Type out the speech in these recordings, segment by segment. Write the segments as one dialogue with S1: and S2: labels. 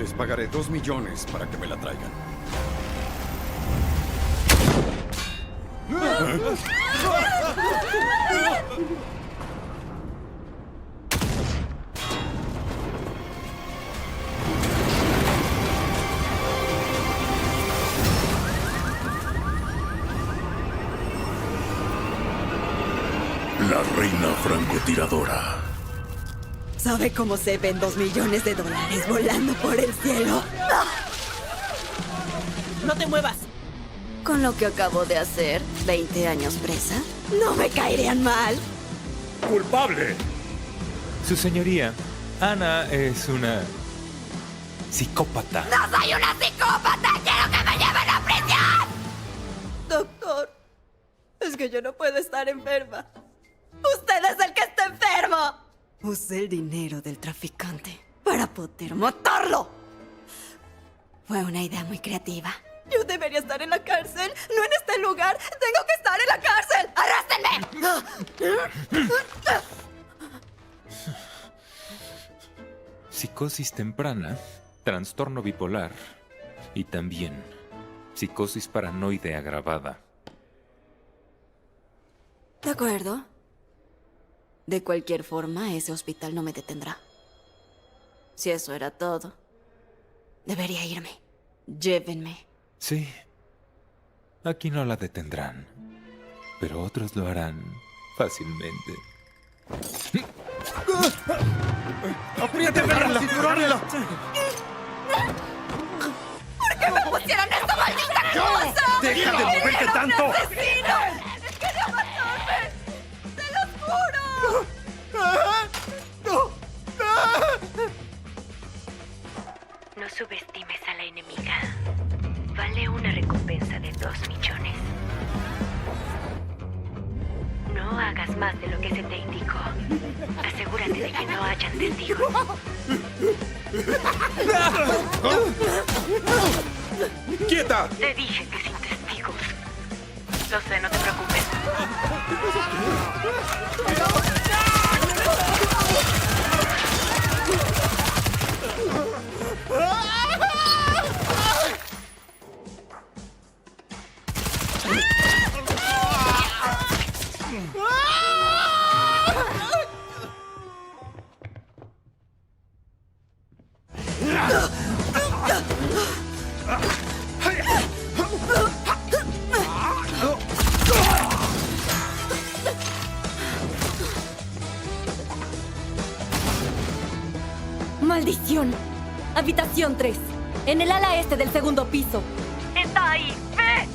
S1: Les pagaré 2 millones para que me la traigan.
S2: La reina francotiradora.
S3: ¿Sabe cómo se ven 2 millones de dólares volando por el cielo?
S4: ¡No te muevas!
S3: Con lo que acabo de hacer, 20 años presa, no me caerían mal.
S2: ¡Culpable!
S5: Su señoría, Ana es una psicópata.
S3: ¡No soy una psicópata! ¡Quiero que me lleven a prisión! Doctor, es que yo no puedo estar enferma. ¡Usted es el que está enfermo! Usé el dinero del traficante para poder matarlo. Fue una idea muy creativa. Yo debería estar en la cárcel, no en este lugar. Tengo que estar en la cárcel. ¡Arréstenme!
S5: Psicosis temprana, trastorno bipolar y también psicosis paranoide agravada.
S3: De acuerdo. De cualquier forma, ese hospital no me detendrá. Si eso era todo, debería irme. Llévenme.
S5: Sí, aquí no la detendrán, pero otros lo harán fácilmente.
S1: ¡Apriéteme la cinturón!
S3: ¿Por qué me pusieron esta maldita cosa?
S2: ¡Deja de moverte tanto!
S3: ¡Asesino! ¡Quería matarme! ¡Se los juro!
S6: No subestimes a la enemiga. Vale una recompensa de 2 millones. No hagas más de lo que se te indicó. Asegúrate de que no hayan testigos.
S2: ¡Quieta!
S6: Te dije que sin testigos. Lo sé, no te preocupes.
S3: ¡Maldición! Habitación 3. En el ala este del segundo piso.
S6: ¡Está ahí! ¡Ve!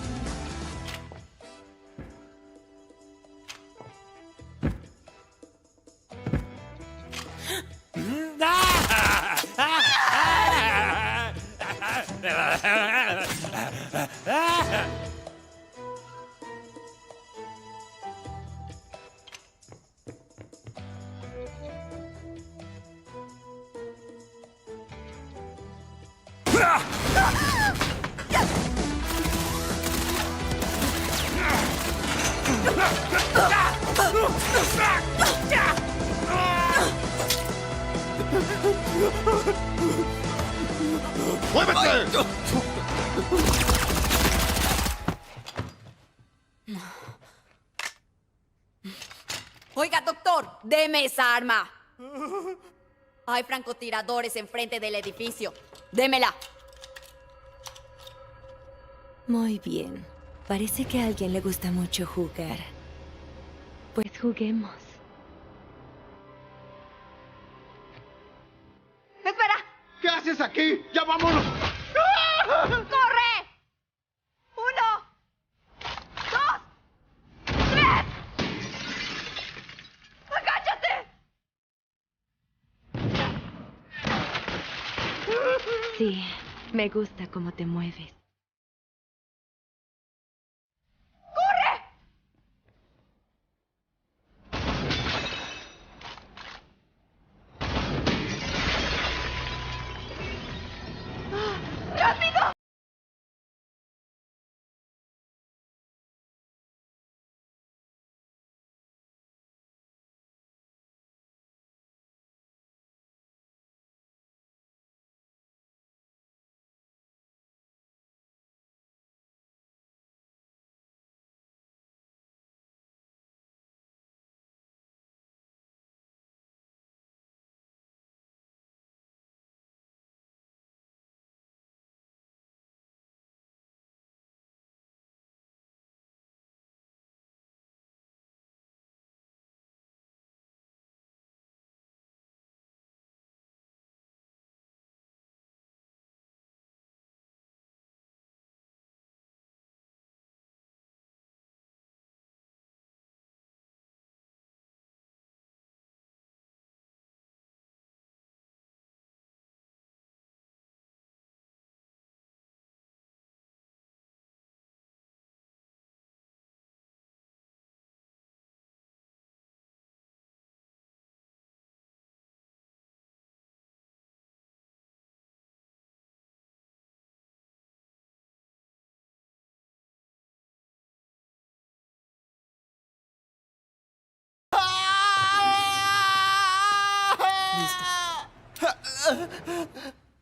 S2: ¡Muévete!
S3: Oiga, doctor, deme esa arma. Hay francotiradores enfrente del edificio. Démela.
S6: Muy bien. Parece que a alguien le gusta mucho jugar. Pues juguemos.
S3: ¡Espera!
S1: ¿Qué haces aquí? ¡Ya vámonos!
S3: ¡Corre! 1, 2, 3. ¡Agáchate!
S6: Sí, me gusta cómo te mueves.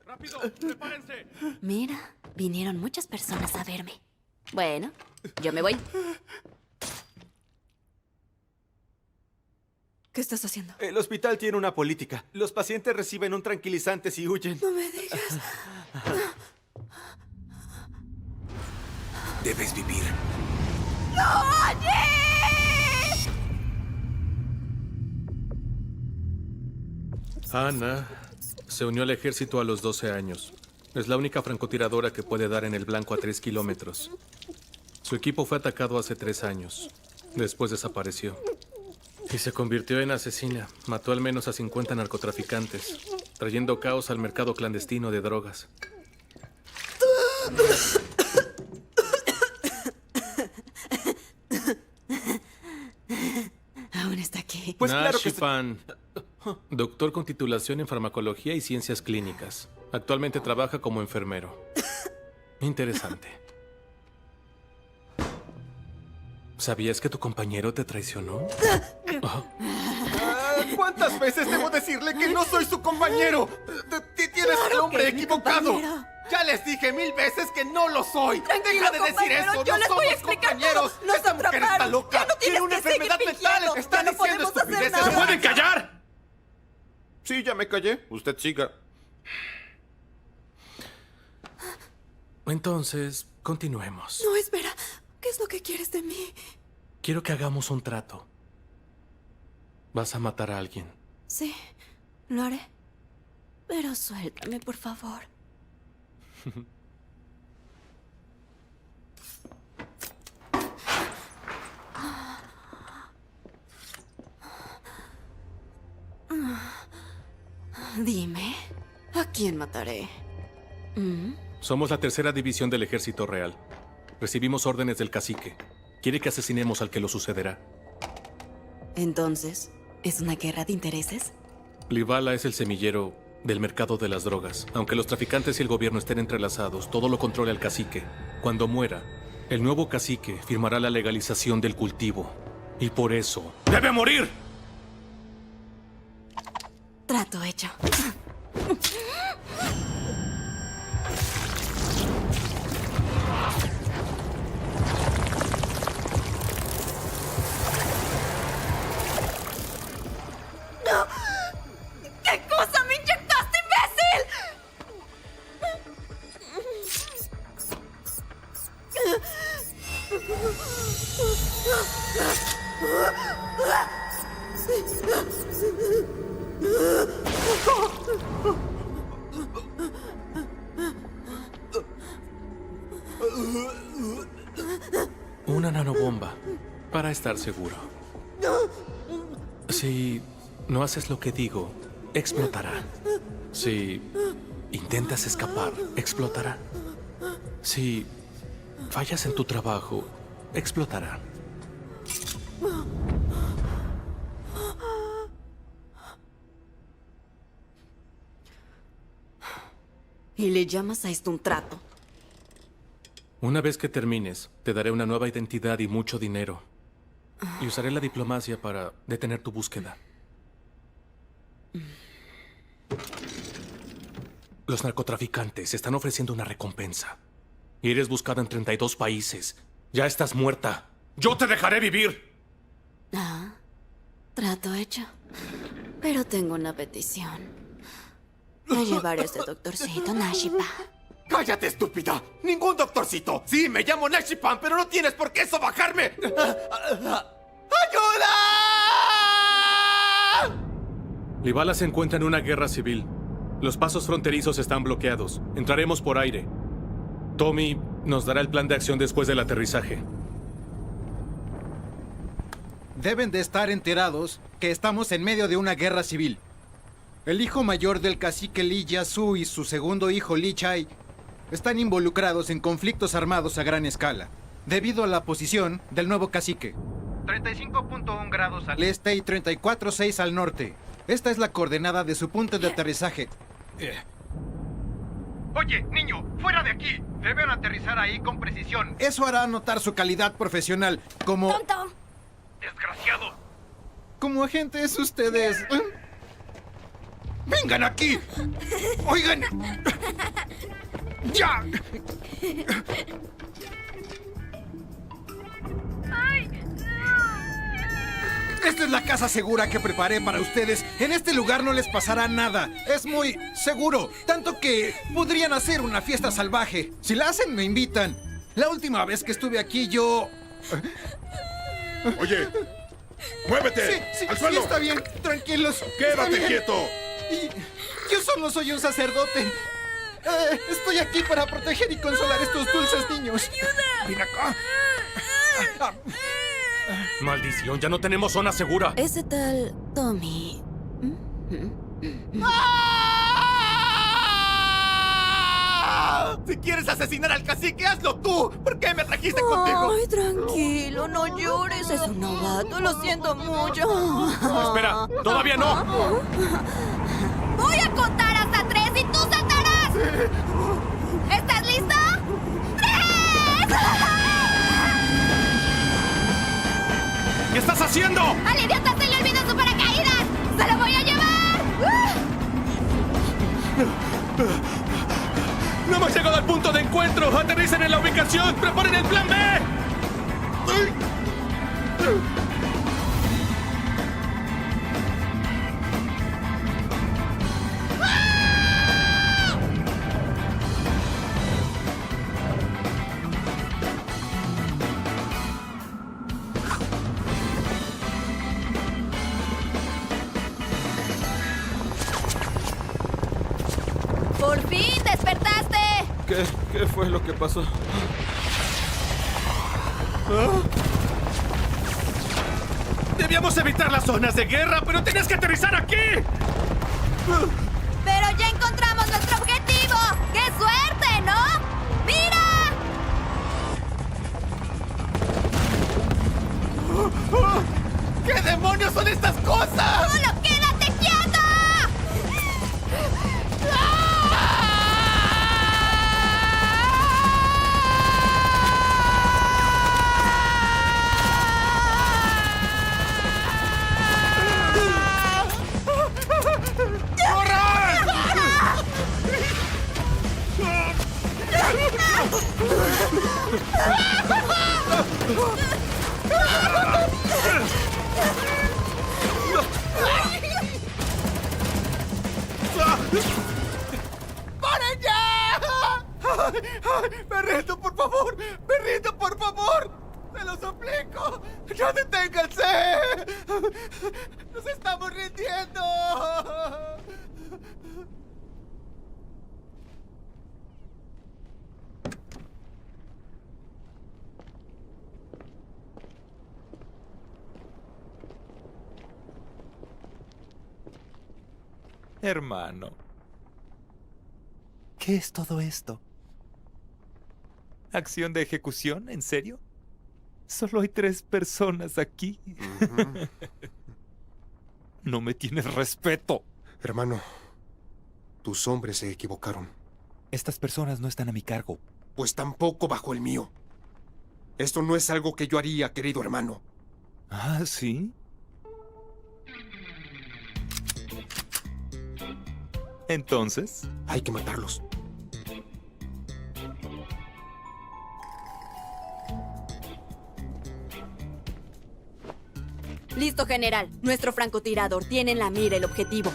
S2: ¡Rápido! ¡Prepárense!
S3: Mira, vinieron muchas personas a verme. Bueno, yo me voy. ¿Qué estás haciendo?
S4: El hospital tiene una política. Los pacientes reciben un tranquilizante si huyen.
S3: No me digas.
S2: Debes vivir. Ana se unió al ejército a los 12 años. Es la única francotiradora que puede dar en el blanco a 3 kilómetros. Su equipo fue atacado hace 3 años. Después desapareció. Y se convirtió en asesina. Mató al menos a 50 narcotraficantes, trayendo caos al mercado clandestino de drogas.
S3: Aún está aquí.
S4: Pues claro que
S2: Nashipan, doctor con titulación en farmacología y ciencias clínicas. Actualmente trabaja como enfermero. Interesante. ¿Sabías que tu compañero te traicionó?
S4: ¿Cuántas veces debo decirle que no soy su compañero? Tienes al hombre
S3: que es mi
S4: equivocado.
S3: compañero.
S4: Ya les dije 1000 veces que no lo soy.
S3: Tranquilo,
S4: Deja de decir
S3: compañero,
S4: eso.
S3: yo
S4: No
S3: les voy a
S4: somos
S3: explicar
S4: compañeros.
S3: todo. Nos
S4: Esta mujer está
S3: atraparon.
S4: loca.
S3: Ya no
S4: Tiene
S3: tienes
S4: una
S3: que seguir
S4: enfermedad mental.
S3: fingiendo.
S4: Está
S3: Ya no
S4: diciendo
S3: podemos hacer
S4: estupideces.
S3: nada.
S2: ¿Se pueden callar?
S4: Sí, ya me callé. Usted siga.
S2: Entonces, continuemos.
S3: No, espera. ¿Qué es lo que quieres de mí?
S2: Quiero que hagamos un trato. Vas a matar a alguien.
S3: Sí, lo haré. Pero suéltame, por favor. Dime, ¿a quién mataré?
S2: Somos la tercera división del Ejército Real. Recibimos órdenes del cacique. Quiere que asesinemos al que lo sucederá.
S3: Entonces, ¿es una guerra de intereses?
S2: Livala es el semillero del mercado de las drogas. Aunque los traficantes y el gobierno estén entrelazados, todo lo controla el cacique. Cuando muera, el nuevo cacique firmará la legalización del cultivo. Y por eso, ¡debe morir!
S3: Trato hecho. ¡No! ¿Qué cosa me inyectaste,
S2: Una nanobomba, para estar seguro. Si no haces lo que digo, explotará. Si intentas escapar, explotará. Si fallas en tu trabajo, explotará.
S3: ¿Y le llamas a esto un trato?
S2: Una vez que termines, te daré una nueva identidad y mucho dinero. Y usaré la diplomacia para detener tu búsqueda. Los narcotraficantes están ofreciendo una recompensa. Y eres buscada en 32 países. Ya estás muerta. ¡Yo te dejaré vivir!
S3: Ah, trato hecho. Pero tengo una petición. Me llevaré a este doctorcito, Nashipa.
S4: ¡Cállate, estúpida! ¡Ningún doctorcito! Sí, me llamo Nashipan, pero no tienes por qué sobajarme. ¡Ayuda!
S2: Livala se encuentra en una guerra civil. Los pasos fronterizos están bloqueados. Entraremos por aire. Tommy nos dará el plan de acción después del aterrizaje.
S7: Deben de estar enterados que estamos en medio de una guerra civil. El hijo mayor del cacique Li Yasu y su segundo hijo Li Chai están involucrados en conflictos armados a gran escala, debido a la posición del nuevo cacique. 35.1 grados al este y 34.6 al norte. Esta es la coordenada de su punto de aterrizaje. Oye, niño, fuera de aquí. Deben aterrizar ahí con precisión. Eso hará notar su calidad profesional como...
S3: ¡Tonto!
S7: ¡Desgraciado! Como agentes ustedes...
S1: ¡Vengan aquí! ¡Oigan! ¡Ya! Esta es la casa segura que preparé para ustedes. En este lugar no les pasará nada. Es muy seguro. Tanto que podrían hacer una fiesta salvaje. Si la hacen, me invitan. La última vez que estuve aquí, yo...
S8: Oye, muévete.
S7: Sí,
S8: al suelo.
S7: está bien. Tranquilos. Está
S8: Quédate
S7: bien.
S8: quieto.
S7: Y yo solo soy un sacerdote. Estoy aquí para proteger y consolar a estos dulces niños. ¡Ven acá!
S2: Maldición, ya no tenemos zona segura.
S6: Ese tal Tommy.
S4: Si quieres asesinar al cacique, hazlo tú. ¿Por qué me trajiste contigo?
S3: Ay, tranquilo, no llores. Es un novato, lo siento mucho.
S2: Espera, todavía no.
S3: Voy a contar hasta 3 y tú saltarás. ¿Estás listo? ¡3!
S2: ¿Qué estás haciendo?
S3: ¡Al idiota se le olvidó su paracaídas! ¡Se lo voy a llevar!
S2: ¡No hemos llegado al punto de encuentro! ¡Aterricen en la ubicación! ¡Preparen el plan B!
S3: ¡Por fin despertaste!
S5: ¿Qué fue lo que pasó?
S2: Debíamos evitar las zonas de guerra, pero tenías que aterrizar aquí.
S3: ¡Pero ya encontramos nuestro objetivo! ¡Qué suerte, ¿no? ¡Mira!
S4: ¿Qué demonios son estas cosas?
S3: ¡Solo quédate quieto!
S4: ¡Paren ya! ¡Perrito, por favor! ¡Perrito, por favor! ¡Se lo suplico! ¡Ya deténganse! ¡Nos estamos rindiendo!
S5: Hermano. ¿Qué es todo esto? ¿Acción de ejecución? ¿En serio? Solo hay 3 personas aquí. No me tienes respeto.
S8: Hermano, tus hombres se equivocaron.
S5: Estas personas no están a mi cargo.
S8: Pues tampoco bajo el mío. Esto no es algo que yo haría, querido hermano.
S5: Ah, ¿sí? Entonces,
S8: Hay que matarlos.
S3: Listo, general. Nuestro francotirador tiene en la mira el objetivo.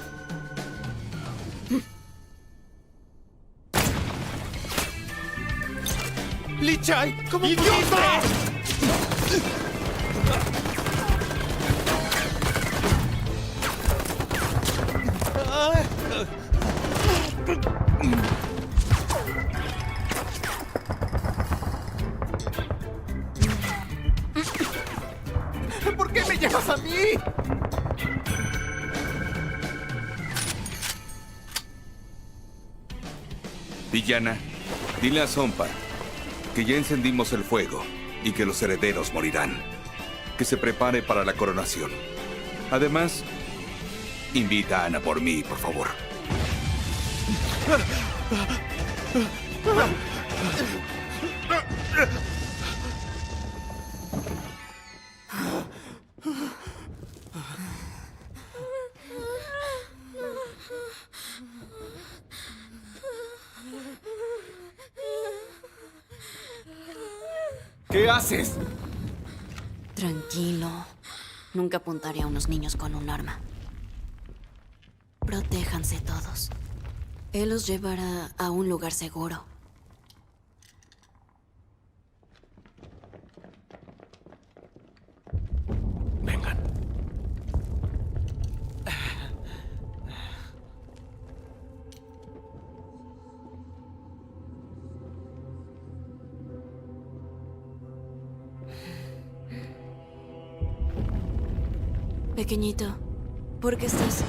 S4: ¡Lichai! ¿Cómo ¡Idiota! ¿Por qué me llevas a mí?
S9: Villana, dile a Zompa que ya encendimos el fuego y que los herederos morirán. Que se prepare para la coronación. Además, invita a Ana por mí, por favor.
S4: ¿Qué haces?
S3: Tranquilo. Nunca apuntaré a unos niños con un arma. Protéjanse todos. Él los llevará a un lugar seguro.
S2: Vengan.
S3: Pequeñito, ¿por qué estás...?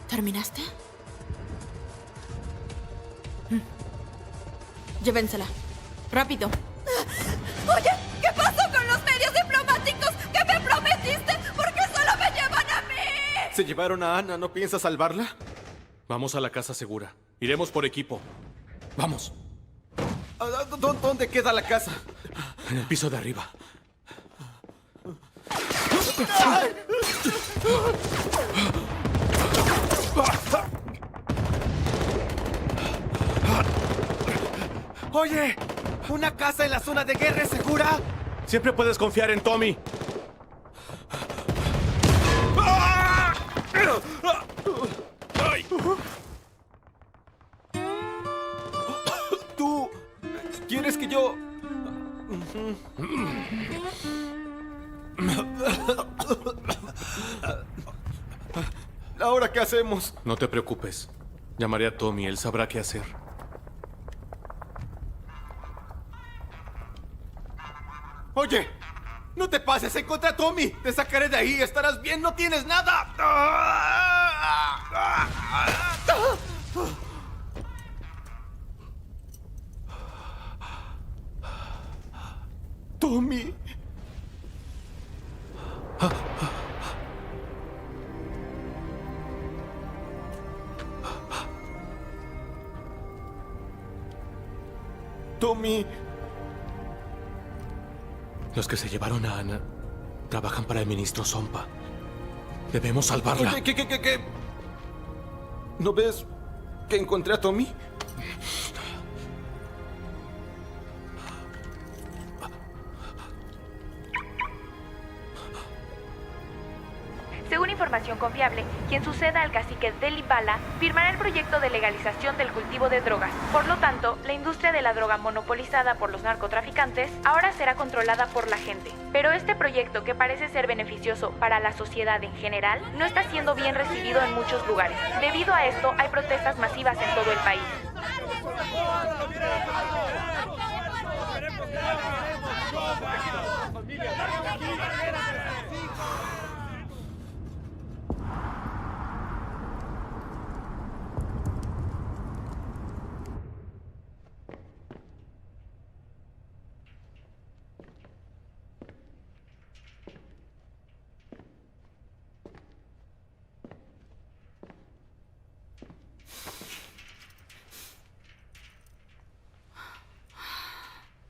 S3: ¿Terminaste? Llévensela. Rápido. Oye, ¿qué pasó con los medios diplomáticos que me prometiste? ¿Por qué solo me llevan a mí?
S4: Se llevaron a Ana. ¿No piensas salvarla?
S2: Vamos a la casa segura. Iremos por equipo. Vamos.
S4: ¿Dónde queda la casa?
S2: En el piso de arriba.
S4: Oye, ¿una casa en la zona de guerra es segura?
S2: Siempre puedes confiar en Tommy.
S4: ¿Tú quieres que yo...? ¿Ahora qué hacemos?
S2: No te preocupes. Llamaré a Tommy. Él sabrá qué hacer.
S4: Oye, no te pases. Encontré a Tommy. Te sacaré de ahí. Estarás bien. No tienes nada. Tommy. Tommy.
S2: Los que se llevaron a Ana trabajan para el ministro Sompa. Debemos salvarla.
S4: Oye, ¿qué? ¿No ves que encontré a Tommy?
S10: Según información confiable, quien suceda al cacique Delibala firmará el proyecto de legalización del cultivo de drogas. Por lo tanto, la industria de la droga monopolizada por los narcotraficantes ahora será controlada por la gente. Pero este proyecto, que parece ser beneficioso para la sociedad en general, no está siendo bien recibido en muchos lugares. Debido a esto, hay protestas masivas en todo el país.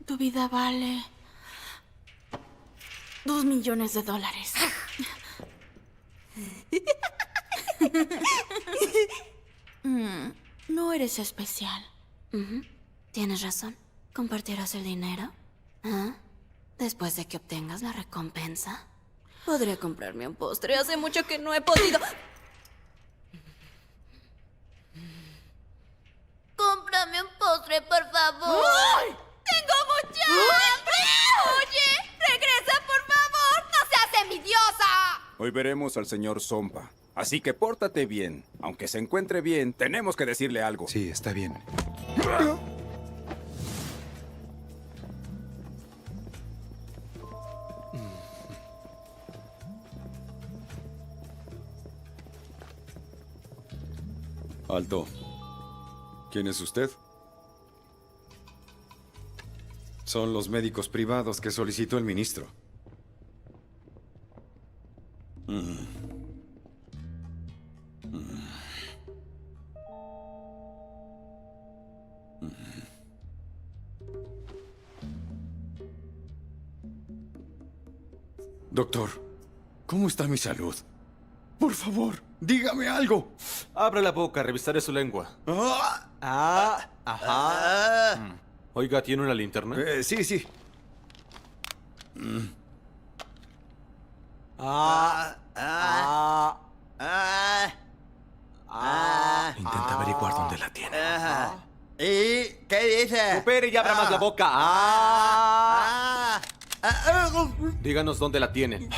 S3: Tu vida vale $2 millones. No eres especial. Tienes razón. ¿Compartirás el dinero? ¿Ah? Después de que obtengas la recompensa, podré comprarme un postre. Hace mucho que no he podido. Cómprame un postre, por favor. ¡Ay! ¡Tengo mucha hambre! ¡Oye! ¡Regresa, por favor! ¡No seas envidiosa!
S11: Hoy veremos al señor Sompa. Así que pórtate bien. Aunque se encuentre bien, tenemos que decirle algo.
S7: Sí, está bien.
S11: Alto. ¿Quién es usted? Son los médicos privados que solicitó el ministro. Doctor, ¿cómo está mi salud? Por favor, dígame algo.
S2: Abra la boca, revisaré su lengua.
S11: Ajá.
S2: Oiga, ¿tiene una linterna?
S11: Sí, sí.
S2: Intenta averiguar dónde la tiene.
S4: ¿Y qué dice?
S2: Coopere y abra más la boca. Díganos dónde la tienen.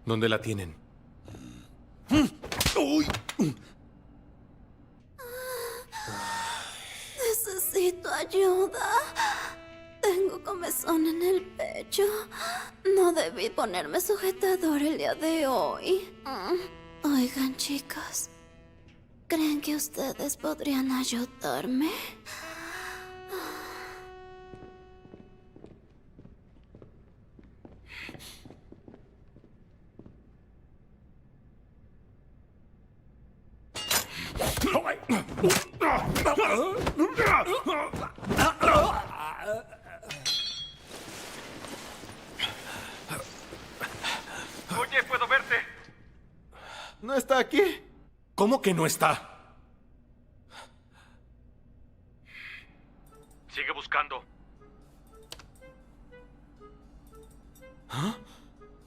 S2: ¿Dónde la tienen?
S3: Necesito ayuda. Tengo comezón en el pecho. No debí ponerme sujetador el día de hoy. Oigan, chicos. ¿Creen que ustedes podrían ayudarme?
S4: Oye, puedo verte.
S11: ¿No está aquí?
S2: ¿Cómo que no está?
S4: Sigue buscando.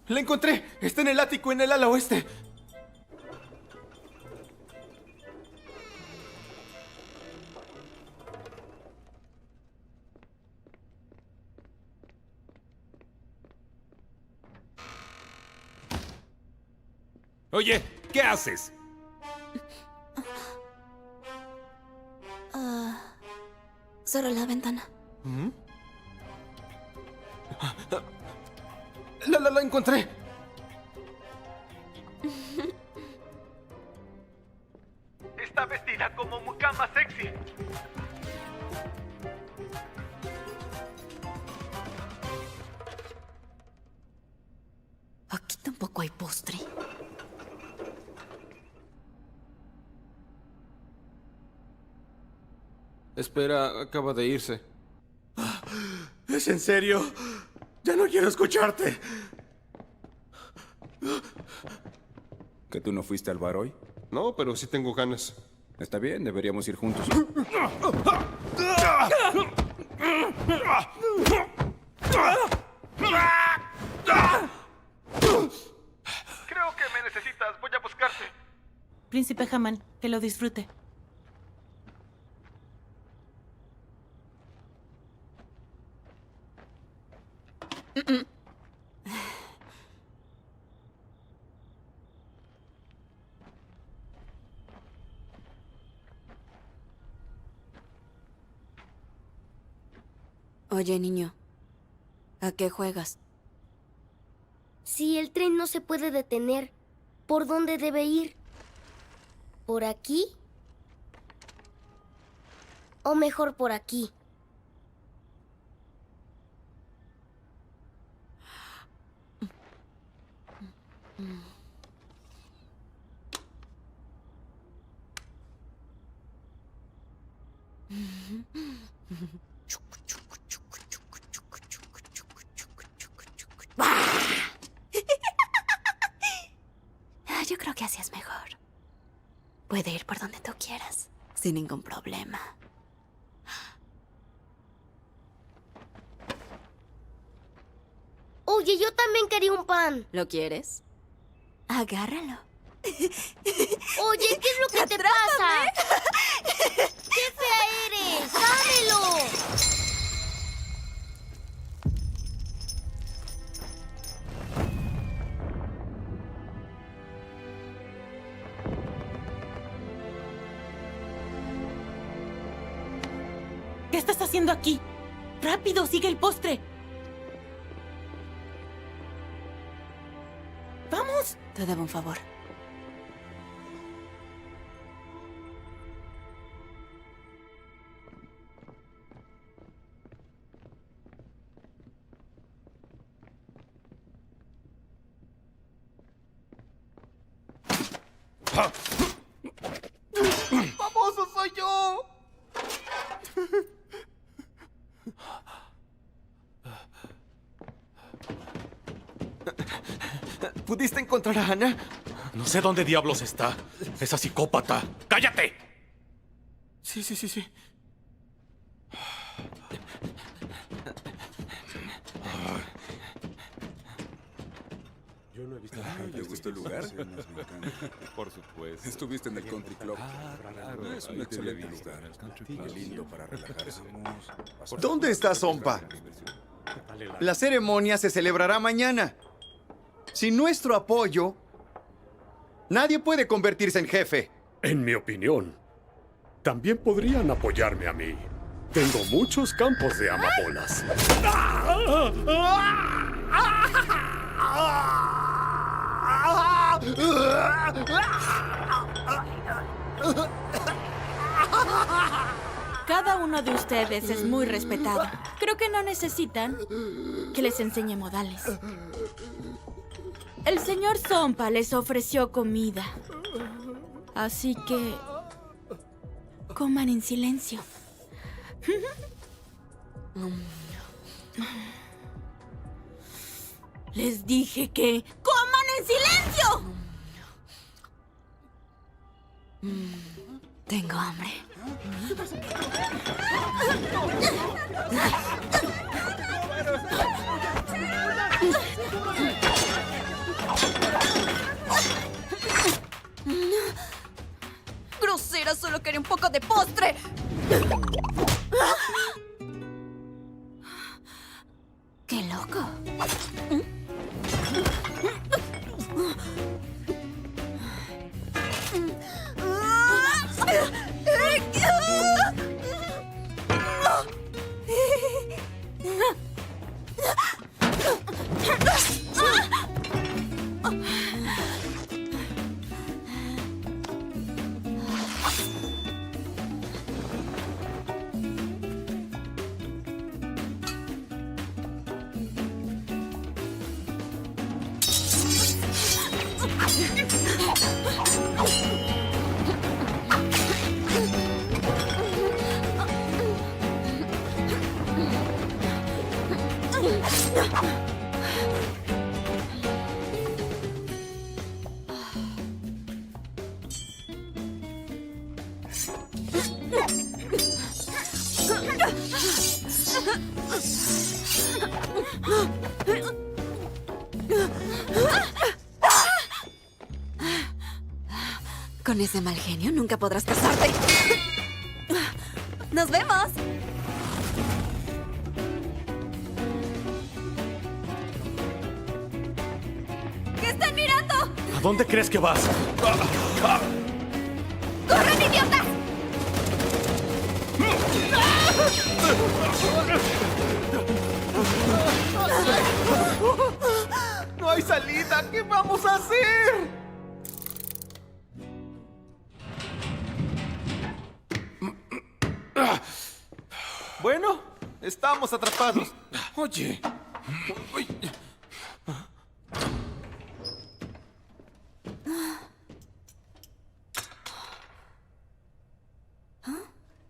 S11: ¡La encontré! Está en el ático, en el ala oeste.
S9: Oye, ¿qué haces?
S3: Cerré la ventana.
S11: La encontré.
S4: Está vestida como mucama sexy.
S3: Aquí tampoco hay postre.
S2: Espera, acaba de irse.
S11: ¿Es en serio? Ya no quiero escucharte. ¿Que tú no fuiste al bar hoy?
S8: No, pero sí tengo ganas.
S11: Está bien, deberíamos ir juntos.
S4: Creo que me necesitas. Voy a buscarte.
S12: Príncipe Haman, que lo disfrute.
S3: Oye, niño, ¿a qué juegas?
S13: Si el tren no se puede detener, ¿por dónde debe ir? ¿Por aquí? ¿O mejor por aquí?
S3: Yo creo que así es mejor. Puede ir por donde tú quieras, sin ningún problema.
S13: Oye, yo también quería un pan.
S3: ¿Lo quieres? Agárralo.
S13: Oye, ¿qué es lo que te pasa? ¡Qué fea eres! ¡Dámelo!
S12: haciendo aquí? ¡Rápido, sigue el postre! ¡Vamos!
S3: Te debo un favor.
S4: ¡Famoso soy yo! ¿Pudiste encontrar a Ana?
S2: No sé dónde diablos está. Esa psicópata. ¡Cállate!
S4: Sí.
S11: Yo no he visto. ¿Te gustó el lugar? Por supuesto. Estuviste en el Country Club. Claro. Es un excelente lugar. Muy lindo para relajarse.
S4: ¿Dónde está Sompa? La ceremonia se celebrará mañana. Sin nuestro apoyo, nadie puede convertirse en jefe.
S14: En mi opinión, también podrían apoyarme a mí. Tengo muchos campos de amapolas.
S12: Cada uno de ustedes es muy respetado. Creo que no necesitan que les enseñe modales. El señor Sompa les ofreció comida. Así que coman en silencio. Les dije que coman en silencio.
S3: Tengo hambre.
S15: Grosera, solo quería un poco de postre.
S3: ¡Qué loco! Con ese mal genio nunca podrás casarte.
S15: ¡Nos vemos! ¿Qué están mirando?
S2: ¿A dónde crees que vas?
S15: ¡Corren, idiotas!
S4: ¡No hay salida! ¿Qué vamos a hacer? Bueno, estamos atrapados. Oye.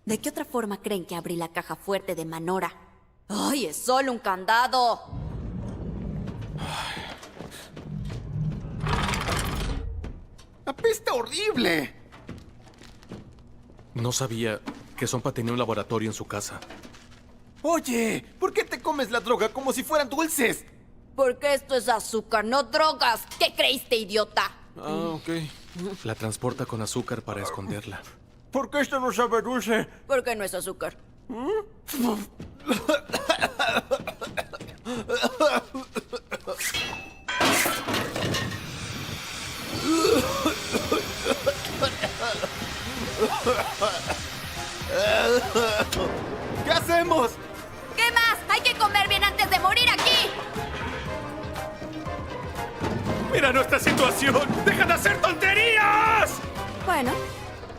S3: ¿De qué otra forma creen que abrí la caja fuerte de Manora? ¡Ay, es solo un candado!
S4: ¡Apesta horrible!
S2: No sabía que Sompa tenía un laboratorio en su casa.
S4: Oye, ¿por qué te comes la droga como si fueran dulces?
S3: Porque esto es azúcar, no drogas. ¿Qué creíste, idiota?
S2: Ah, ok. La transporta con azúcar para esconderla.
S4: ¿Por qué esto no sabe dulce?
S3: Porque no es azúcar.
S4: ¿Qué hacemos?
S2: soluciona nuestra situación! ¡Deja de hacer tonterías!
S12: Bueno,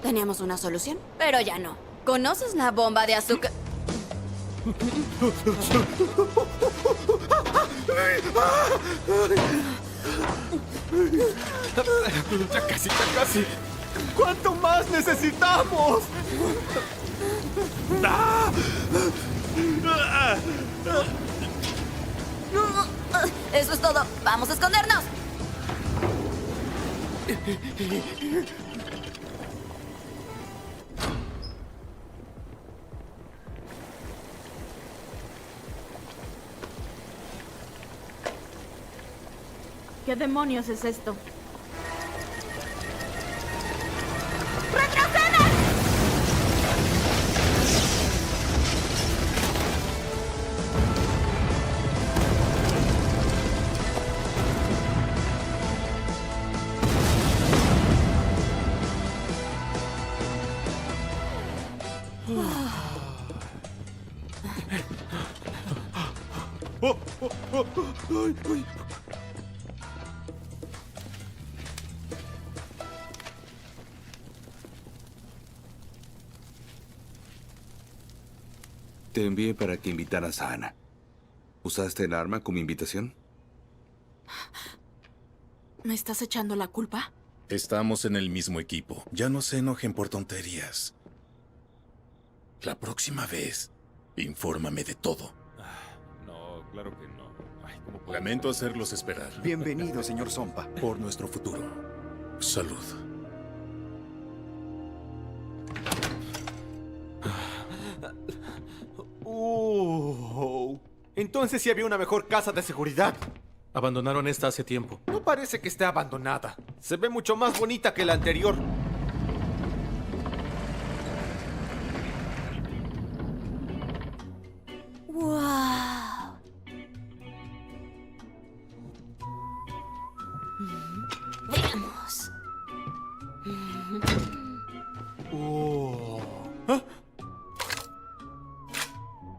S12: teníamos una solución, pero ya no. ¿Conoces la bomba de azúcar?
S4: Ya casi, ya casi. ¿Cuánto más necesitamos?
S12: Eso es todo. ¡Vamos a escondernos!
S15: ¿Qué demonios es esto?
S9: Te envié para que invitaras a Ana. ¿Usaste el arma como invitación?
S12: ¿Me estás echando la culpa?
S16: Estamos en el mismo equipo. Ya no se enojen por tonterías. La próxima vez, infórmame de todo.
S11: No, claro que no.
S16: Lamento hacerlos esperar.
S4: Bienvenido, señor Sompa.
S16: Por nuestro futuro. Salud.
S4: Entonces sí había una mejor casa de seguridad.
S2: Abandonaron esta hace tiempo.
S4: No parece que esté abandonada. Se ve mucho más bonita que la anterior.
S12: ¡Wow! Veamos.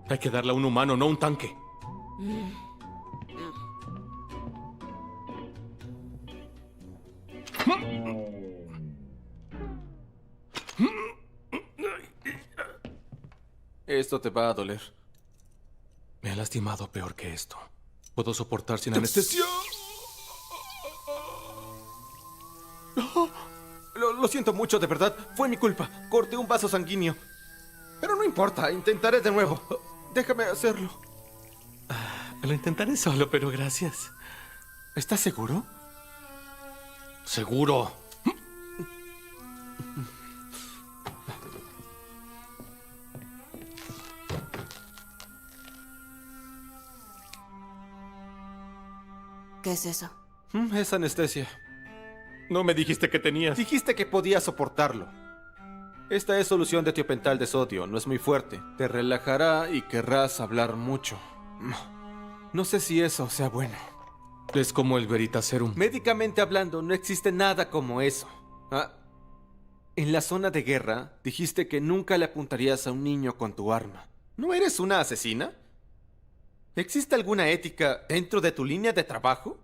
S2: Hay que darle a un humano, no un tanque.
S4: Esto te va a doler.
S2: Me ha lastimado peor que esto. Puedo soportar sin anestesia.
S4: Lo siento mucho, de verdad. Fue mi culpa. Corté un vaso sanguíneo. Pero no importa, intentaré de nuevo. Déjame hacerlo.
S2: Lo intentaré solo, pero gracias.
S4: ¿Estás seguro?
S2: Seguro.
S12: ¿Qué es eso?
S4: Es anestesia.
S2: No me dijiste que tenías.
S4: Dijiste que podías soportarlo. Esta es solución de tiopental de sodio. No es muy fuerte. Te relajará y querrás hablar mucho. No sé si eso sea bueno.
S2: Es como el Veritaserum.
S4: Médicamente hablando, no existe nada como eso. En la zona de guerra, dijiste que nunca le apuntarías a un niño con tu arma. ¿No eres una asesina? ¿Existe alguna ética dentro de tu línea de trabajo?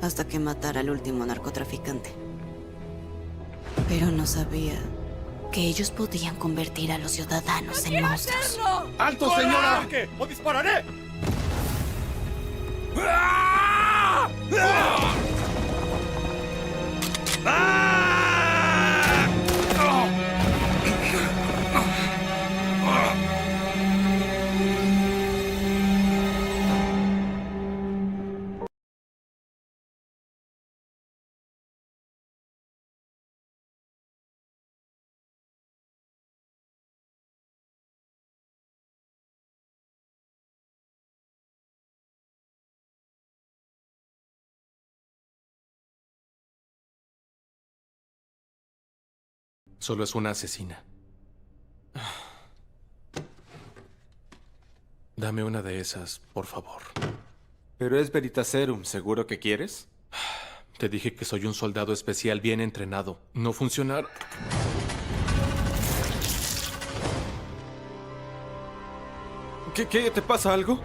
S3: hasta que matara al último narcotraficante. Pero no sabía que ellos podían convertir a los ciudadanos en monstruos.
S14: ¡Alto, señora! ¡O dispararé!
S2: Solo es una asesina. Dame una de esas, por favor.
S4: Pero es Veritaserum, ¿seguro que quieres?
S2: Te dije que soy un soldado especial bien entrenado. No funcionar.
S4: ¿Qué? ¿Te pasa algo?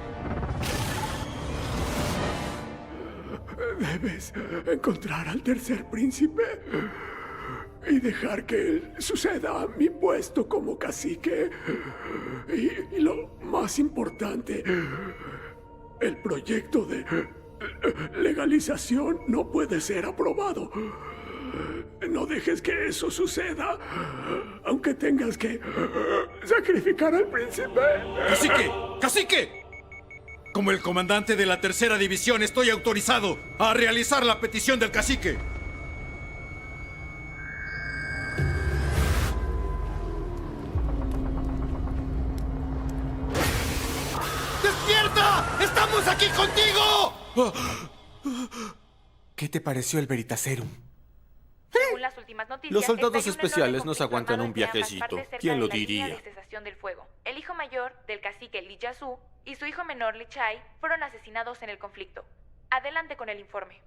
S14: Debes encontrar al tercer príncipe y dejar que él suceda a mi puesto como cacique. Y lo más importante, el proyecto de legalización no puede ser aprobado. No dejes que eso suceda, aunque tengas que sacrificar al príncipe.
S1: ¡Cacique! ¡Cacique! Como el comandante de la tercera división, estoy autorizado a realizar la petición del cacique. ¡Despierta! ¡Estamos aquí contigo!
S4: ¿Qué te pareció el Veritaserum?
S10: Según las últimas noticias,
S4: Los soldados
S10: estalló un enorme
S4: especiales nos
S10: conflicto
S4: aguantan
S10: armado
S4: un
S10: entre ambas
S4: viajecito.
S10: partes cerca
S4: ¿Quién
S10: de
S4: lo
S10: la línea
S4: diría?
S10: de cesación del fuego. El hijo mayor del cacique Li Jiasu y su hijo menor Li Chai fueron asesinados en el conflicto. Adelante con el informe.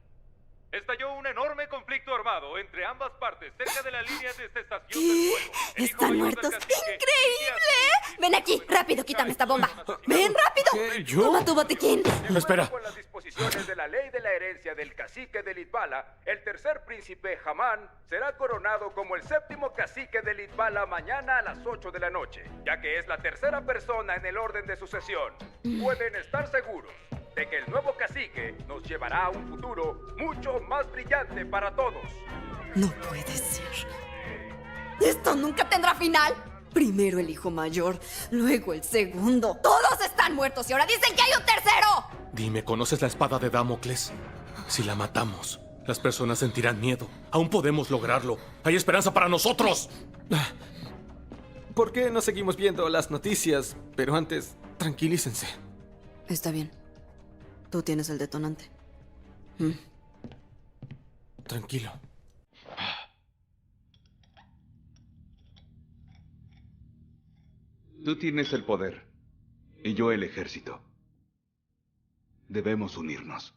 S17: Estalló un enorme conflicto armado entre ambas partes cerca de la línea de cesación
S3: ¿Qué?
S17: del fuego. El hijo
S3: ¿Están
S17: mayor
S3: muertos?
S17: del cacique,
S3: ¡Increíble! Ven aquí, rápido, quítame esta bomba. ¡Ven, rápido!
S4: ¿Yo?
S3: Toma tu botiquín.
S2: Espera.
S17: Con las disposiciones de la ley de la herencia del cacique de Litvala, el tercer príncipe Hamán será coronado como el séptimo cacique de Litvala mañana a las 8 de la noche, ya que es la tercera persona en el orden de sucesión. Pueden estar seguros de que el nuevo cacique nos llevará a un futuro mucho más brillante para todos.
S3: No puede ser. Esto nunca tendrá final. Primero el hijo mayor, luego el segundo. Todos están muertos y ahora dicen que hay un tercero.
S2: Dime, ¿conoces la espada de Damocles? Si la matamos, las personas sentirán miedo. Aún podemos lograrlo. Hay esperanza para nosotros.
S4: ¿Por qué no seguimos viendo las noticias? Pero antes, tranquilícense.
S3: Está bien. Tú tienes el detonante.
S4: Tranquilo.
S9: Tú tienes el poder y yo el ejército. Debemos unirnos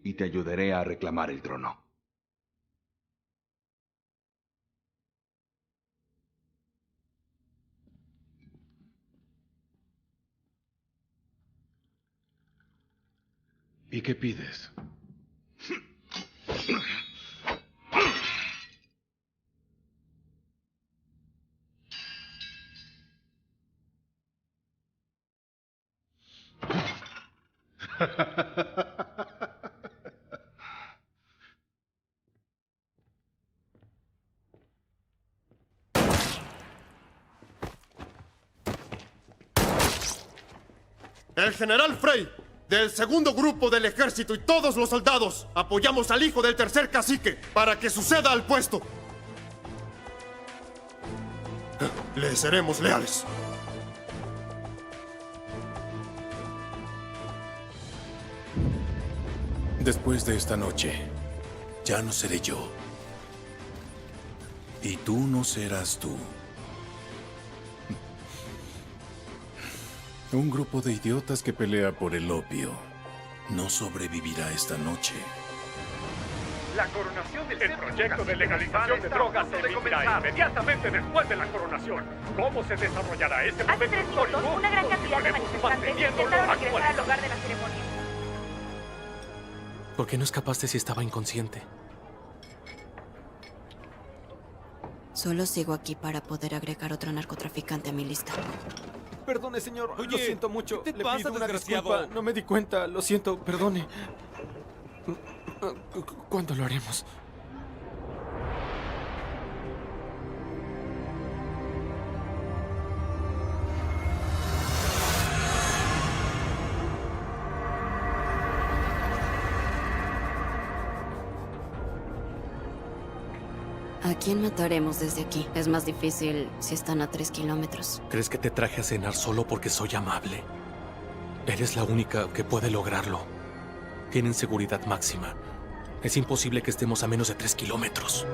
S9: y te ayudaré a reclamar el trono.
S16: ¿Y qué pides?
S8: El general Frey, del segundo grupo del ejército y todos los soldados, apoyamos al hijo del tercer cacique para que suceda al puesto. Le seremos leales.
S16: Después de esta noche, ya no seré yo. Y tú no serás tú. Un grupo de idiotas que pelea por el opio no sobrevivirá esta noche.
S17: La coronación del
S14: El proyecto de legalización de drogas se emitirá inmediatamente después de la coronación. ¿Cómo se desarrollará ese
S10: Hace
S14: momento
S10: 3 minutos,
S14: histórico?
S10: una gran cantidad de
S14: Continuaremos
S10: manifestantes
S14: manteniéndolo
S10: intentaron ingresar al
S14: actualizado.
S10: lugar de la ceremonia.
S2: ¿Por qué no escapaste si estaba inconsciente?
S3: Solo sigo aquí para poder agregar otro narcotraficante a mi lista.
S4: Perdone, señor.
S18: Oye,
S4: lo siento mucho.
S18: ¿qué te
S4: Le
S18: pasa,
S4: pido una
S18: desgraciado?
S4: disculpa. No me di cuenta. Lo siento. Perdone. ¿Cuándo lo haremos?
S3: ¿A quién mataremos desde aquí? Es más difícil si están a 3 kilómetros.
S2: ¿Crees que te traje a cenar solo porque soy amable? Eres la única que puede lograrlo. Tienen seguridad máxima. Es imposible que estemos a menos de 3 kilómetros.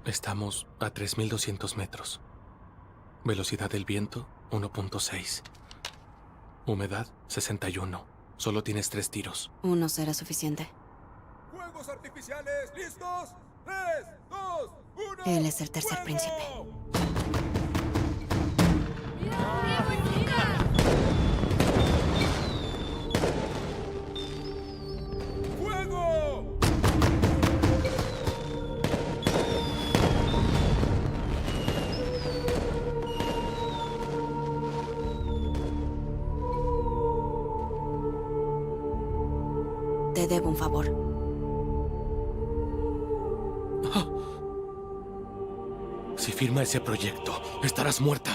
S2: Estamos a 3.200 metros. Velocidad del viento, 1.6. Humedad, 61. Solo tienes 3 tiros.
S3: Uno será suficiente.
S11: ¡Fuegos artificiales listos! ¡3, 2, 1!
S3: Él es el tercer príncipe.
S11: ¡Fuego!
S3: Te debo un favor.
S2: Si firma ese proyecto, estarás muerta.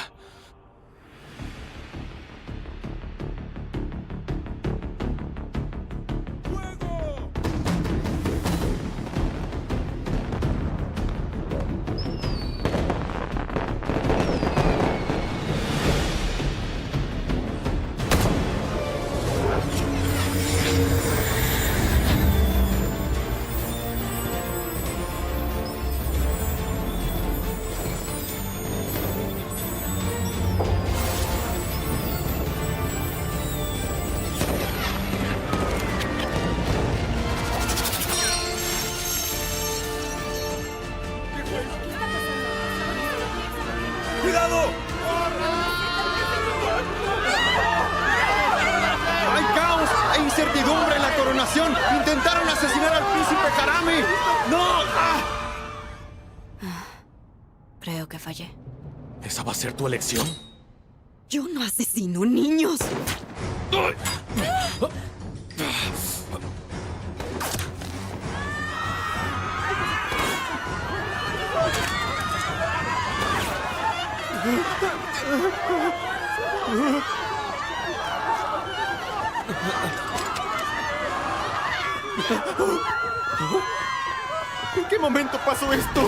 S11: ¡Cuidado!
S1: ¡Hay caos e incertidumbre en la coronación! ¡Intentaron asesinar al príncipe Harami! ¡No!
S3: Creo que fallé.
S2: ¿Esa va a ser tu elección?
S3: Yo no asesino niños.
S4: ¿En qué momento pasó esto?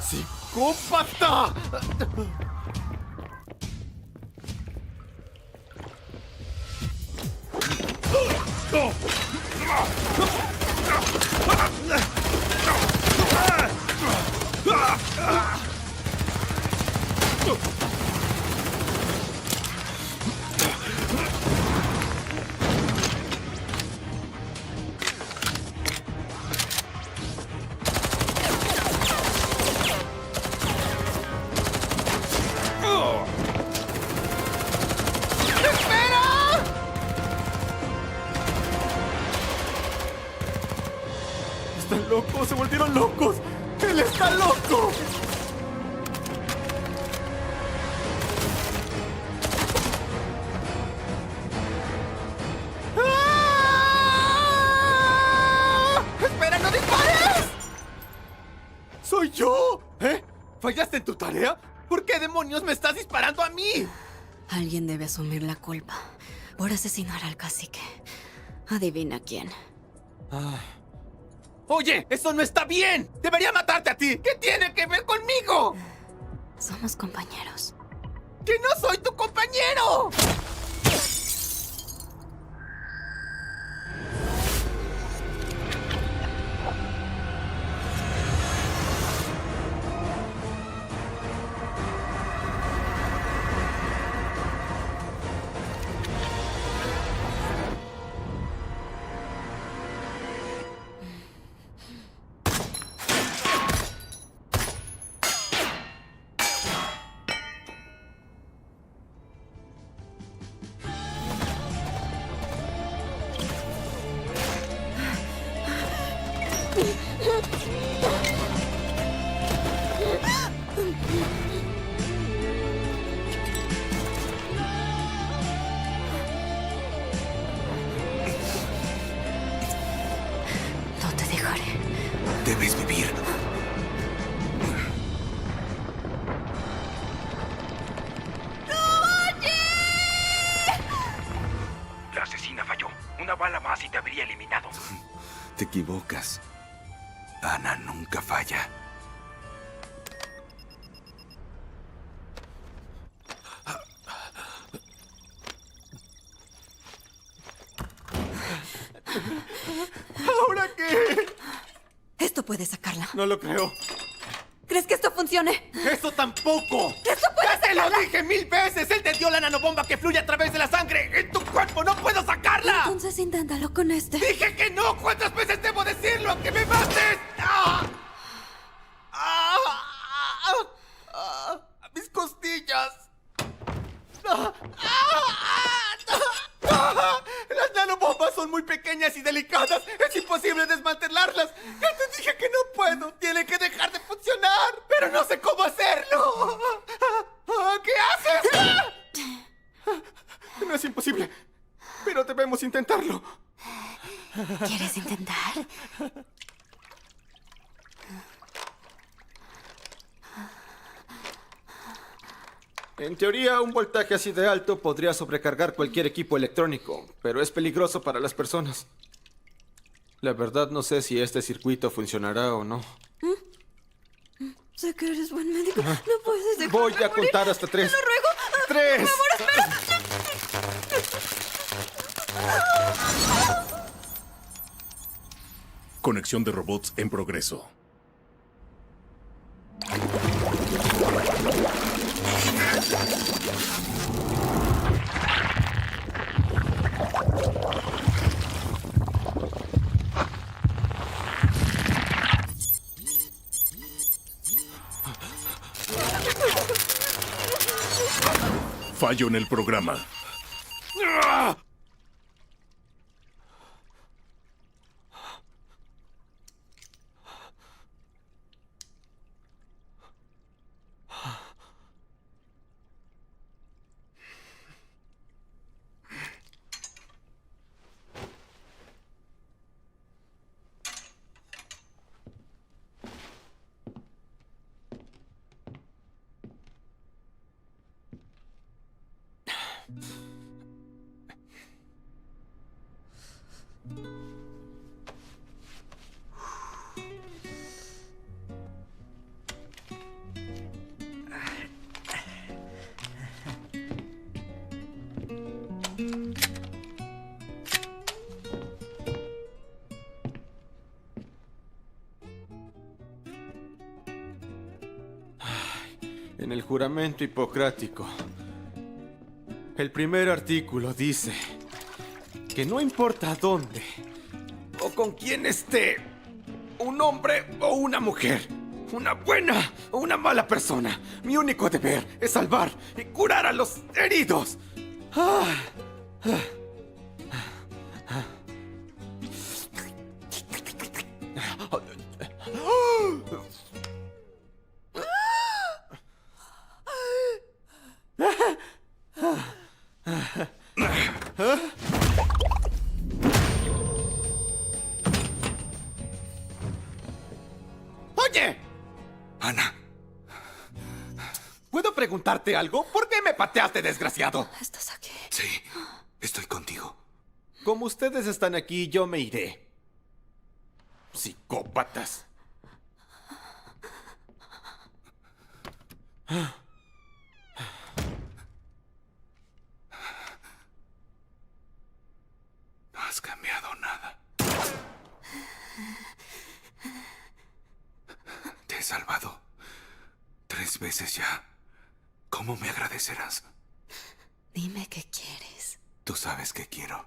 S4: ¡Psicópata! ¡Están locos! ¡Se volvieron locos! ¡Él está loco! ¡Ah! ¡Espera, no dispares! ¡Soy yo! ¿Eh? ¿Fallaste en tu tarea? ¿Por qué demonios me estás disparando a mí?
S3: Alguien debe asumir la culpa por asesinar al cacique. Adivina quién.
S4: Oye, eso no está bien. Debería matarte a ti. ¿Qué tiene que ver conmigo?
S3: Somos compañeros.
S4: ¡Que no soy tu compañero!
S9: Te equivocas. Ana nunca falla.
S3: ¿Ahora qué? Esto puede sacarla.
S4: No lo creo.
S3: ¿Crees que esto funcione?
S4: ¡Eso tampoco!
S3: ¡Esto puede
S4: ¡Ya te lo
S3: sacarla!
S4: dije 1000 veces! ¡Él te dio la nanobomba que fluye a través de la sangre! ¡En tu cuerpo no puedo sacarla!
S3: Entonces inténtalo con este.
S4: ¡Dije que no! ¿Cuántas veces debo decirlo? ¡Que me mates! ¡Ah! ¡Ah! ¡Ah! ¡Ah! ¡Mis costillas! ¡Ah! ¡Ah! ¡Ah! Las nanobombas son muy pequeñas y delicadas. Es imposible desmantelarlas. Ya te dije que no puedo. Tiene que dejar de funcionar. Pero no sé cómo hacerlo. ¿Qué haces? No es imposible. Pero debemos intentarlo.
S3: ¿Quieres intentar?
S4: En teoría, un voltaje así de alto podría sobrecargar cualquier equipo electrónico, pero es peligroso para las personas. La verdad no sé si este circuito funcionará o no.
S3: Sé que eres buen médico. No puedes dejarme
S4: Voy a contar hasta 3.
S3: Te lo ruego.
S4: 3.
S3: Por favor, espera.
S16: Conexión de robots en progreso. Fallo en el programa.
S4: En el juramento hipocrático, el primer artículo dice que no importa dónde o con quién esté, un hombre o una mujer, una buena o una mala persona, mi único deber es salvar y curar a los heridos. ¡Oye!
S9: Ana.
S4: ¿Puedo preguntarte algo? ¿Por qué me pateaste, desgraciado?
S3: ¿Estás aquí?
S9: Sí, estoy contigo.
S4: Como ustedes están aquí, yo me iré. Psicópatas.
S9: No has cambiado nada. Te he salvado 3 veces ya. ¿Cómo me agradecerás?
S3: Dime qué quieres.
S9: Tú sabes que quiero.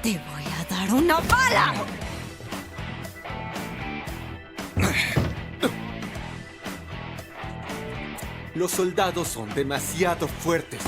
S3: Te voy a dar una bala.
S4: Los soldados son demasiado fuertes.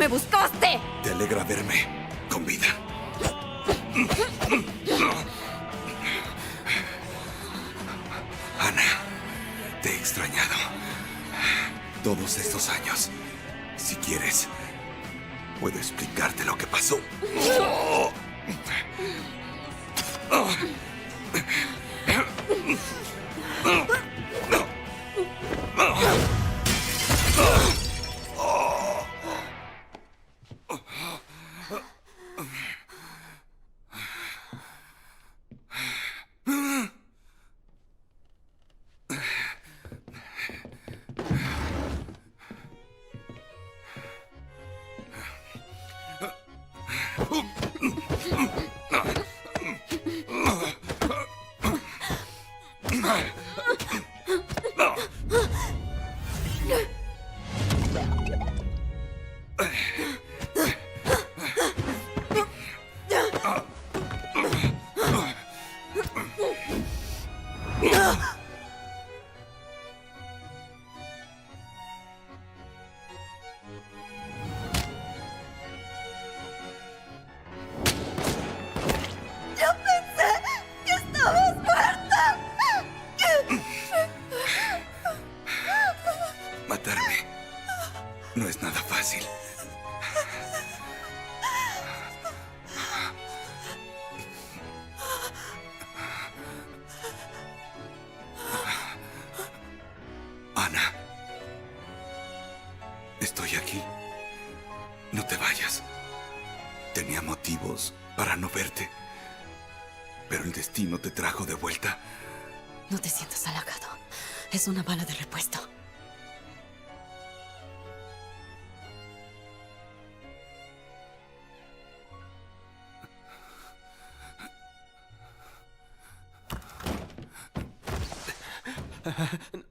S3: me buscaste?
S9: Te alegra verme con vida. Ana, te he extrañado todos estos años. Si quieres, puedo explicarte lo que pasó.
S3: Yo pensé que estabas muerta.
S9: Matarme no es nada fácil. Ana, estoy aquí. No te vayas. Tenía motivos para no verte, pero el destino te trajo de vuelta.
S3: No te sientas halagado. Es una bala de repuesto.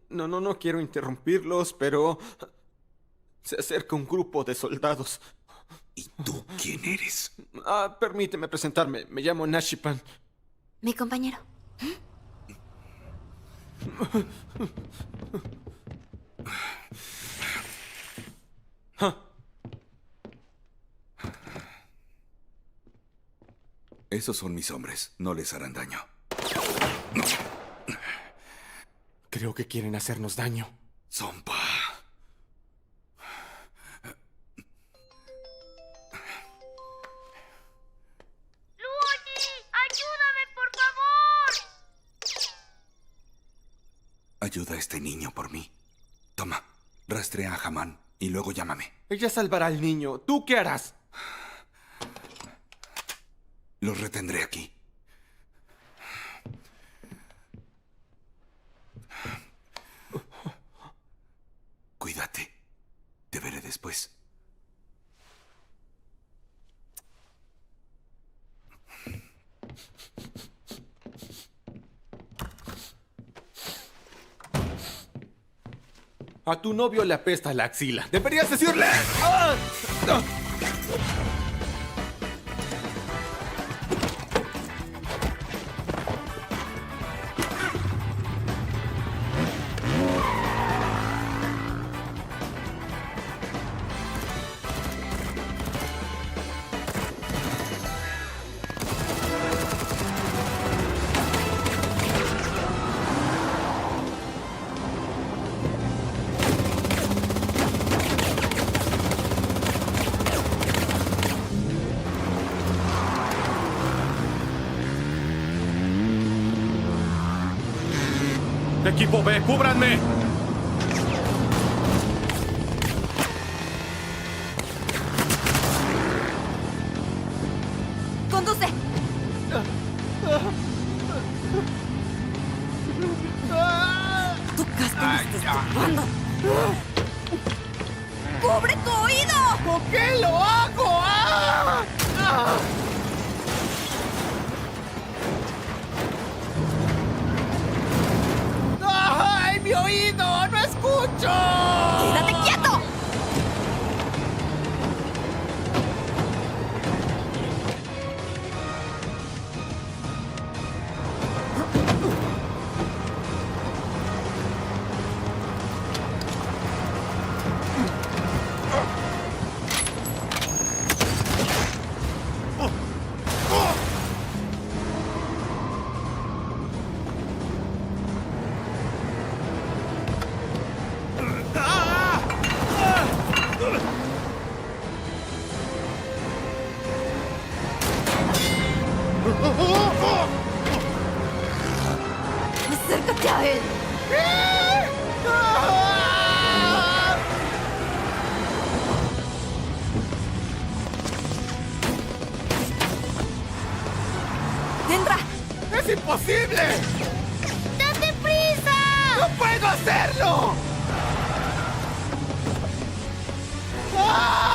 S4: No quiero interrumpirlos, pero se acerca un grupo de soldados.
S9: ¿Y tú quién eres?
S4: Permíteme presentarme. Me llamo Nashipan.
S3: Mi compañero.
S9: Esos son mis hombres. No les harán daño.
S4: Creo que quieren hacernos daño.
S9: Sompa.
S13: ¡Ayúdame, por favor!
S9: Ayuda a este niño por mí. Toma, rastrea a Hamán y luego llámame.
S4: Ella salvará al niño. ¿Tú qué harás?
S9: Los retendré aquí. Cuídate. Te veré después.
S4: A tu novio le apesta la axila. ¡Deberías decirle! ¡Ah! ¡Ah!
S2: Equipo B, cúbranme.
S3: ¡Conduce! Tu casco me está estorbando. ¡Cubre tu oído!
S14: ¿Por qué lo hago? ¡Ah! ¡Ah! ¡Ay, mi oído! ¡No escucho!
S3: ¡Quédate quieto!
S1: hacerlo! ¡Ah!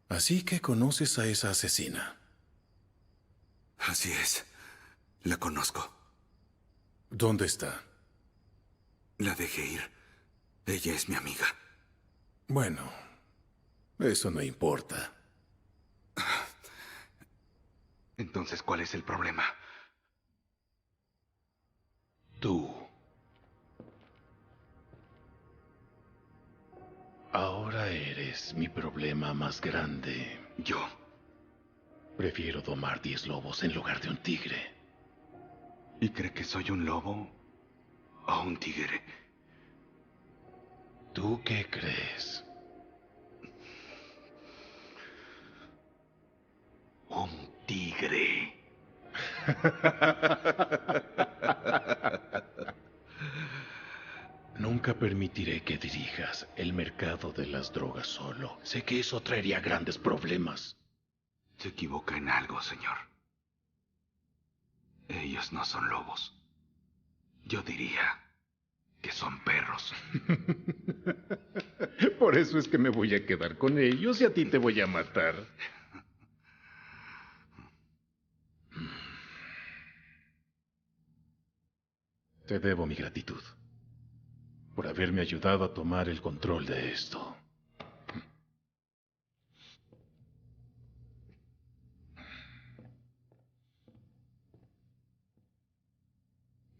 S16: Así que conoces a esa asesina.
S18: Así es. La conozco.
S16: ¿Dónde está?
S18: La dejé ir. Ella es mi amiga.
S16: Bueno, eso no importa.
S18: Entonces, ¿cuál es el problema?
S16: Tú. Ahora eres mi problema más grande.
S18: ¿Yo?
S16: Prefiero domar 10 lobos en lugar de un tigre.
S18: ¿Y cree que soy un lobo o un tigre?
S16: ¿Tú qué crees?
S18: Un tigre.
S16: Nunca permitiré que dirijas el mercado de las drogas solo. Sé que eso traería grandes problemas.
S18: Se equivoca en algo, señor. Ellos no son lobos. Yo diría que son perros.
S16: Por eso es que me voy a quedar con ellos y a ti te voy a matar. Te debo mi gratitud por haberme ayudado a tomar el control de esto.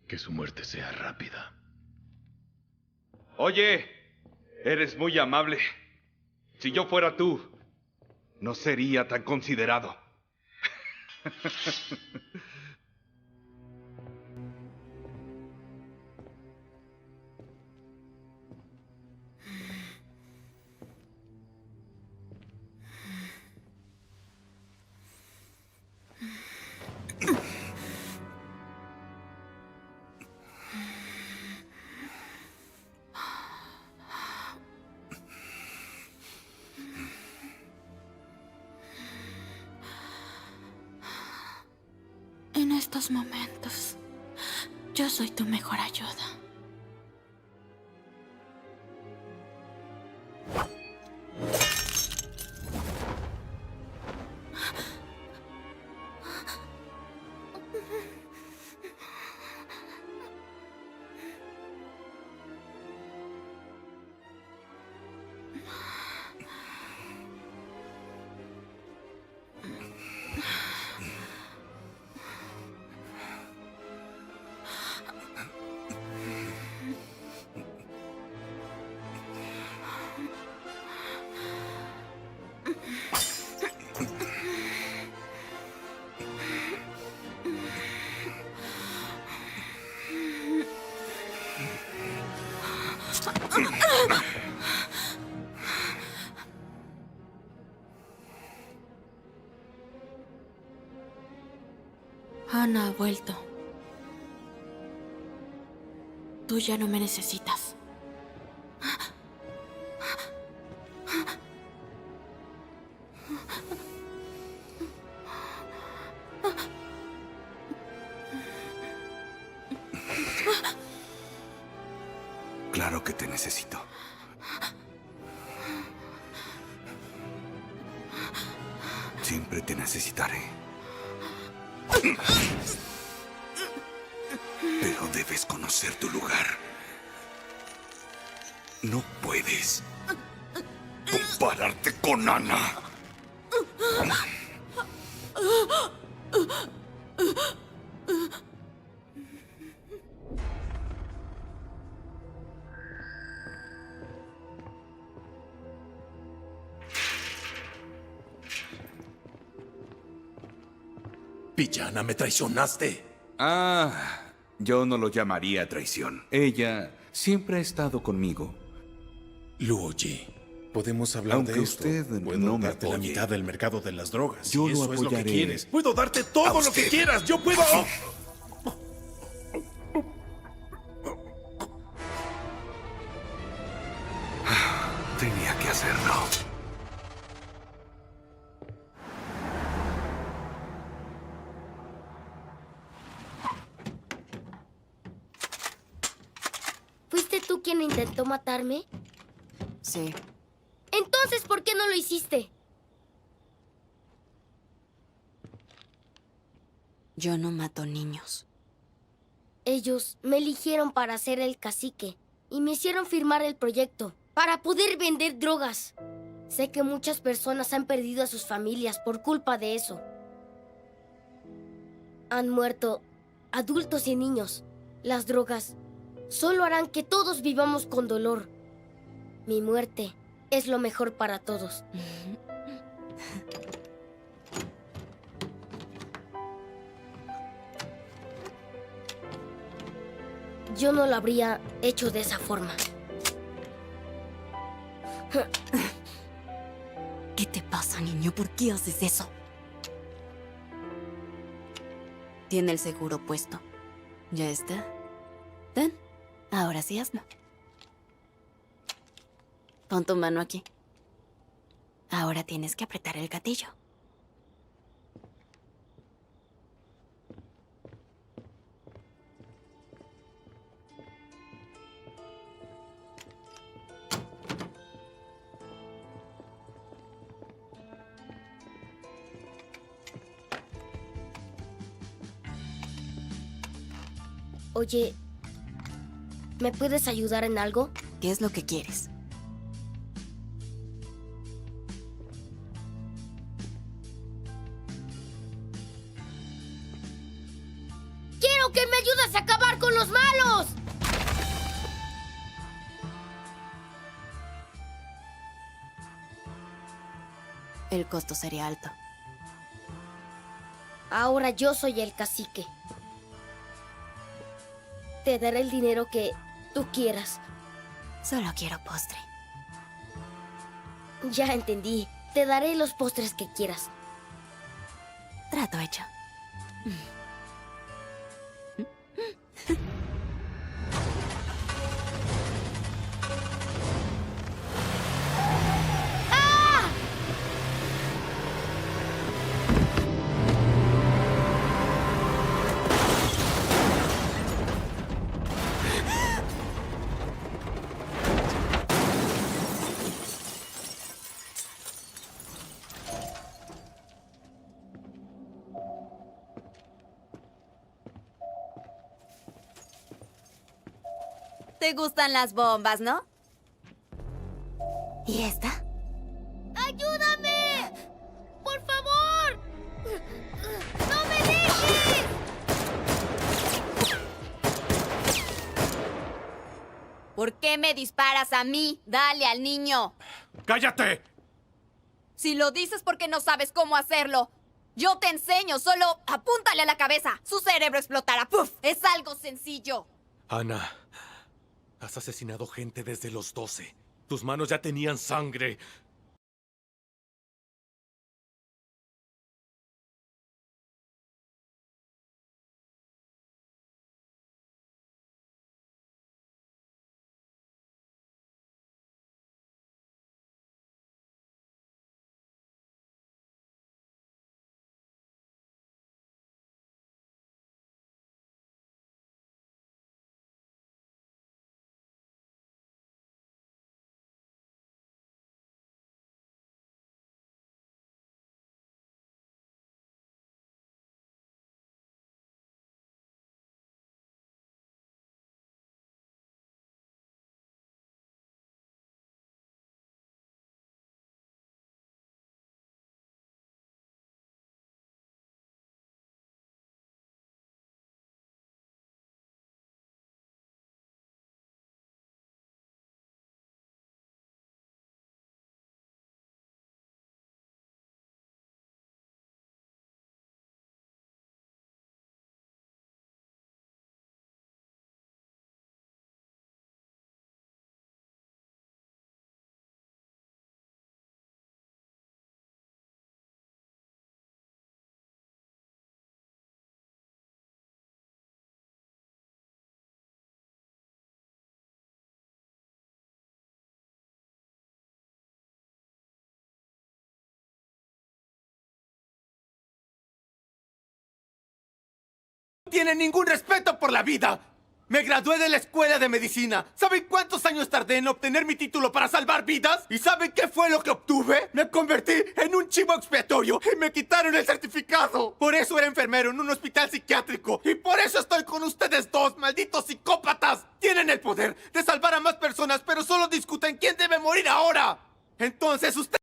S16: Que su muerte sea rápida.
S18: Oye, eres muy amable. Si yo fuera tú, no sería tan considerado.
S12: En estos momentos, yo soy tu mejor ayuda. Ana ha vuelto. Tú ya no me necesitas.
S18: Claro que te necesito. Siempre te necesitaré. Pero debes conocer tu lugar. No puedes compararte con Ana.
S16: Villana, me traicionaste.
S9: Ah, yo no lo llamaría traición. Ella siempre ha estado conmigo.
S16: Luoji, podemos hablar
S9: Aunque
S16: de esto.
S9: usted
S16: Puedo
S9: no me
S16: darte la
S9: apoye.
S16: mitad del mercado de las drogas.
S9: Yo
S16: si
S9: lo
S16: eso es lo que
S9: apoyaré.
S16: quieres. Puedo darte todo lo que quieras. Yo puedo.
S9: Tenía que hacerlo.
S13: ¿Fuiste tú quien intentó matarme?
S3: Sí.
S13: Entonces, ¿por qué no lo hiciste?
S3: Yo no mato niños.
S13: Ellos me eligieron para ser el cacique y me hicieron firmar el proyecto para poder vender drogas. Sé que muchas personas han perdido a sus familias por culpa de eso. Han muerto adultos y niños. Las drogas solo harán que todos vivamos con dolor. Mi muerte es lo mejor para todos. Yo no lo habría hecho de esa forma.
S3: ¿Qué te pasa, niño? ¿Por qué haces eso? Tiene el seguro puesto. ¿Ya está? Ten. Ahora sí hazlo. Pon tu mano aquí. Ahora tienes que apretar el gatillo.
S13: Oye, ¿me puedes ayudar en algo?
S3: ¿Qué es lo que quieres?
S13: ¡Quiero que me ayudes a acabar con los malos!
S3: El costo sería alto.
S13: Ahora yo soy el cacique. Te daré el dinero que tú quieras.
S3: Solo quiero postre.
S13: Ya entendí. Te daré los postres que quieras.
S3: Trato hecho. Te gustan las bombas, ¿no? ¿Y esta?
S13: ¡Ayúdame! ¡Por favor! ¡No me dejes!
S3: ¿Por qué me disparas a mí? Dale al niño.
S16: ¡Cállate!
S3: Si lo dices porque no sabes cómo hacerlo. Yo te enseño, solo apúntale a la cabeza. Su cerebro explotará. ¡Puf! Es algo sencillo.
S2: Ana, has asesinado gente desde los 12. Tus manos ya tenían sangre.
S4: tienen ningún respeto por la vida. Me gradué de la escuela de medicina. ¿Saben cuántos años tardé en obtener mi título para salvar vidas? ¿Y saben qué fue lo que obtuve? Me convertí en un chivo expiatorio y me quitaron el certificado. Por eso era enfermero en un hospital psiquiátrico. Y por eso estoy con ustedes dos, malditos psicópatas. Tienen el poder de salvar a más personas, pero solo discuten quién debe morir ahora. Entonces usted...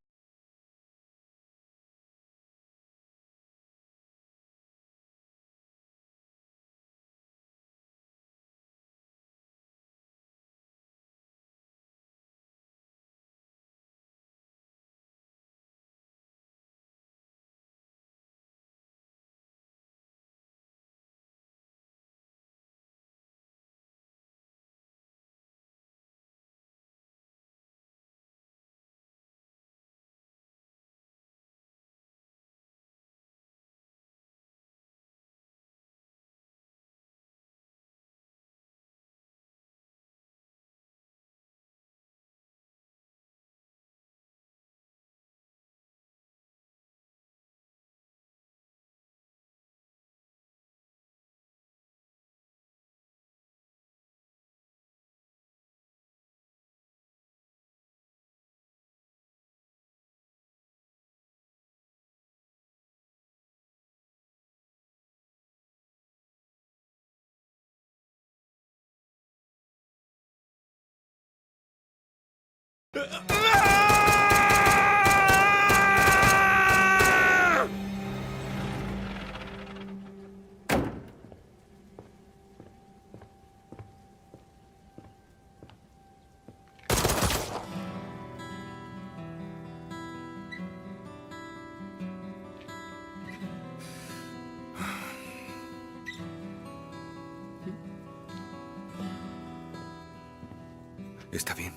S9: Está bien.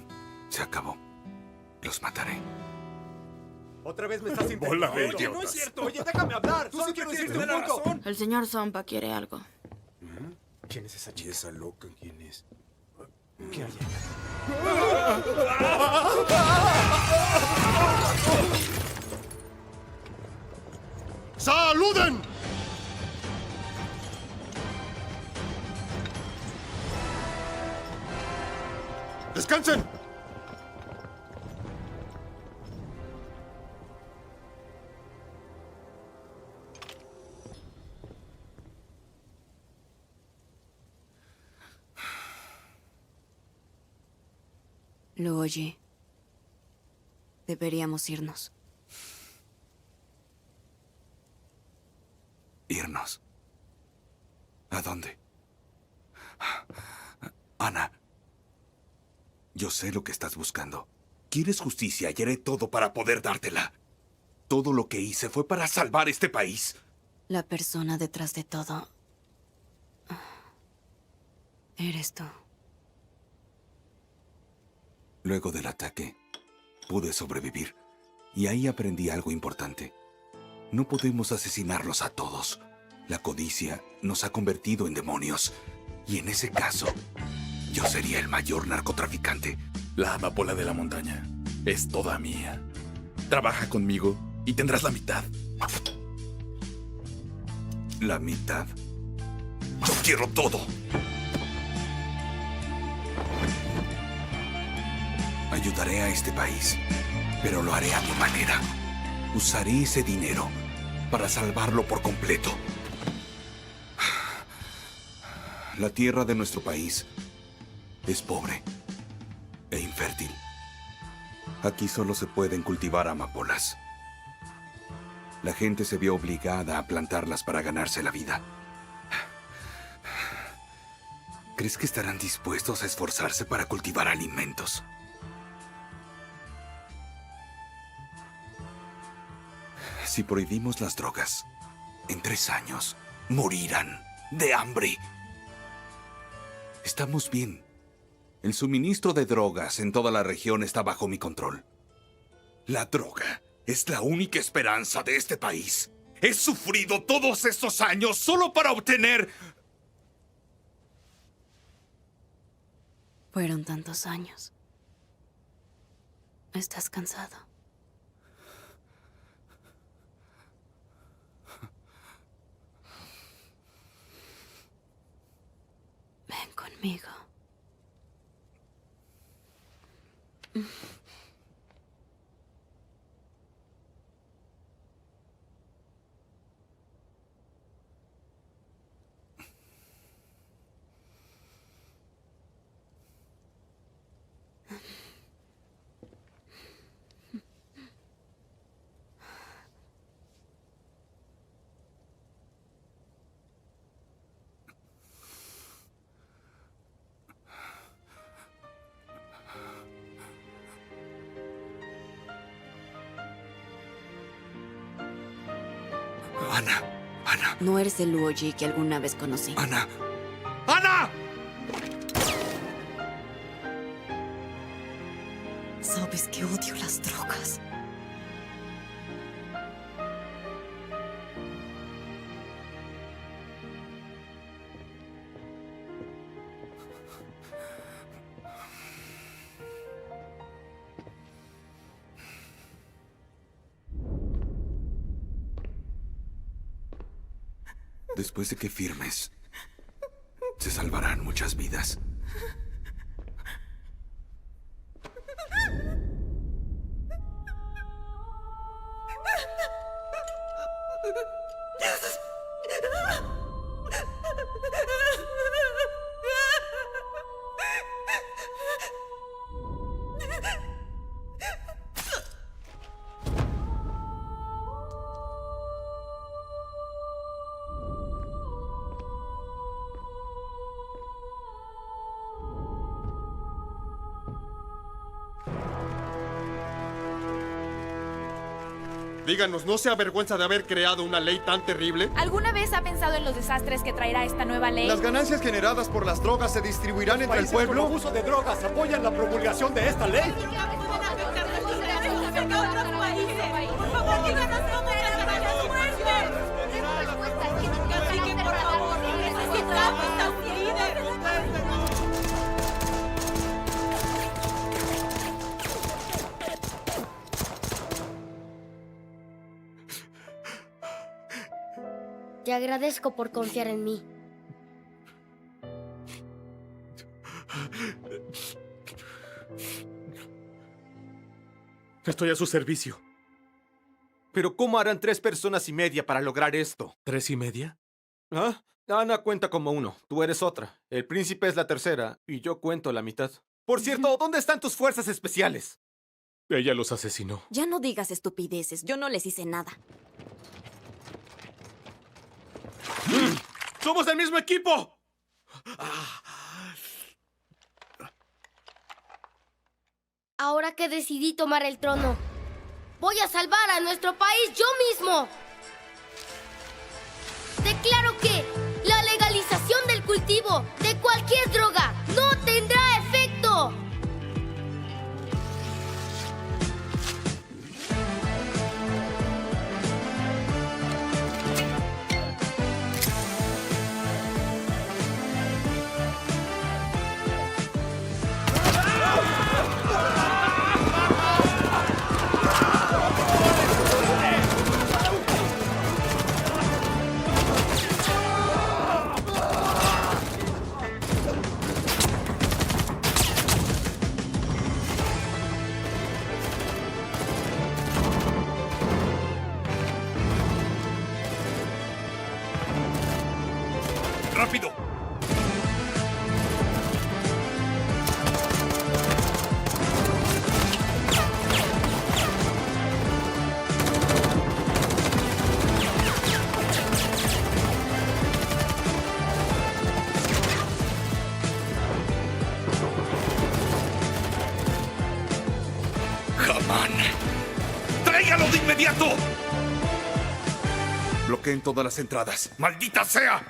S9: Se acabó. Los mataré.
S4: Otra vez me estás
S11: Bola de
S4: Oye, no es
S11: idiotas.
S4: cierto. Oye, déjame hablar.
S11: Tú
S4: Solo
S11: siempre
S4: quiero
S11: tienes
S4: decirte un
S11: la
S4: punto.
S11: razón.
S12: El señor Zompa quiere algo.
S11: ¿Quién es esa chica? ¿Y esa loca quién es? ¿Qué hay
S8: ¡Saluden! ¡Descansen!
S3: Lo oye. Deberíamos irnos.
S9: ¿Irnos? ¿A dónde? Ana, yo sé lo que estás buscando. Quieres justicia y haré todo para poder dártela. Todo lo que hice fue para salvar este país.
S3: La persona detrás de todo... eres tú.
S9: Luego del ataque, pude sobrevivir. Y ahí aprendí algo importante. No podemos asesinarlos a todos. La codicia nos ha convertido en demonios. Y en ese caso, yo sería el mayor narcotraficante.
S16: La amapola de la montaña es toda mía. Trabaja conmigo y tendrás la mitad.
S9: ¿La mitad? ¡Yo quiero todo! Ayudaré a este país, pero lo haré a mi manera. Usaré ese dinero para salvarlo por completo. La tierra de nuestro país es pobre e infértil. Aquí solo se pueden cultivar amapolas. La gente se vio obligada a plantarlas para ganarse la vida. ¿Crees que estarán dispuestos a esforzarse para cultivar alimentos? Si prohibimos las drogas, en 3 años morirán de hambre. Estamos bien. El suministro de drogas en toda la región está bajo mi control. La droga es la única esperanza de este país. He sufrido todos estos años solo para obtener...
S3: Fueron tantos años. ¿Estás cansado?
S12: conmigo.
S19: Ana.
S3: No eres el Luoji que alguna vez conocí.
S19: Ana. ¡Ana!
S3: Sabes que odio las drogas.
S19: Después de que firmes, se salvarán muchas vidas.
S8: Díganos, ¿no se avergüenza de haber creado una ley tan terrible?
S10: ¿Alguna vez ha pensado en los desastres que traerá esta nueva ley?
S8: ¿Las ganancias generadas por las drogas se distribuirán entre el pueblo?
S14: Con abuso de drogas apoyan la promulgación de esta ley.
S3: Por favor, díganos cómo ganaremos muerte. Así que, por favor, necesitamos a un líder.
S13: Te agradezco por confiar en mí.
S4: Estoy a su servicio. Pero ¿cómo harán 3 personas y media para lograr esto?
S2: ¿3 y media?
S4: ¿Ah? Ana cuenta como 1, tú eres otra. El príncipe es la tercera y yo cuento la mitad. Por cierto, ¿dónde están tus fuerzas especiales?
S2: Ella los asesinó.
S3: Ya no digas estupideces. Yo no les hice nada.
S4: ¡Somos del mismo equipo!
S13: Ahora que decidí tomar el trono, voy a salvar a nuestro país yo mismo. Declaro que la legalización del cultivo de cualquier droga no tendrá efecto.
S9: ¡Rápido! ¡Jamán! ¡Tráigalo de inmediato! Bloqueen todas las entradas. ¡Maldita sea!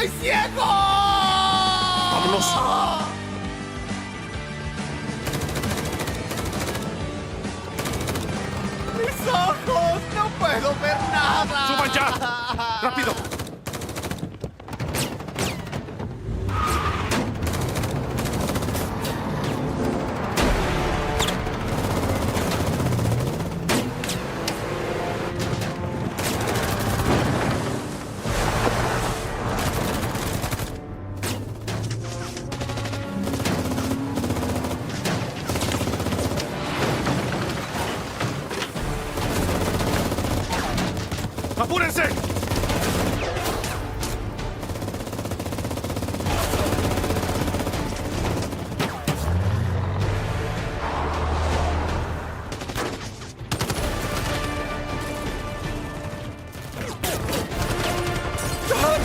S4: ¡Estoy ciego!
S8: ¡Vámonos!
S4: ¡Mis ojos! ¡No puedo ver nada!
S8: ¡Suban ya! ¡Rápido! ¡Apúrense!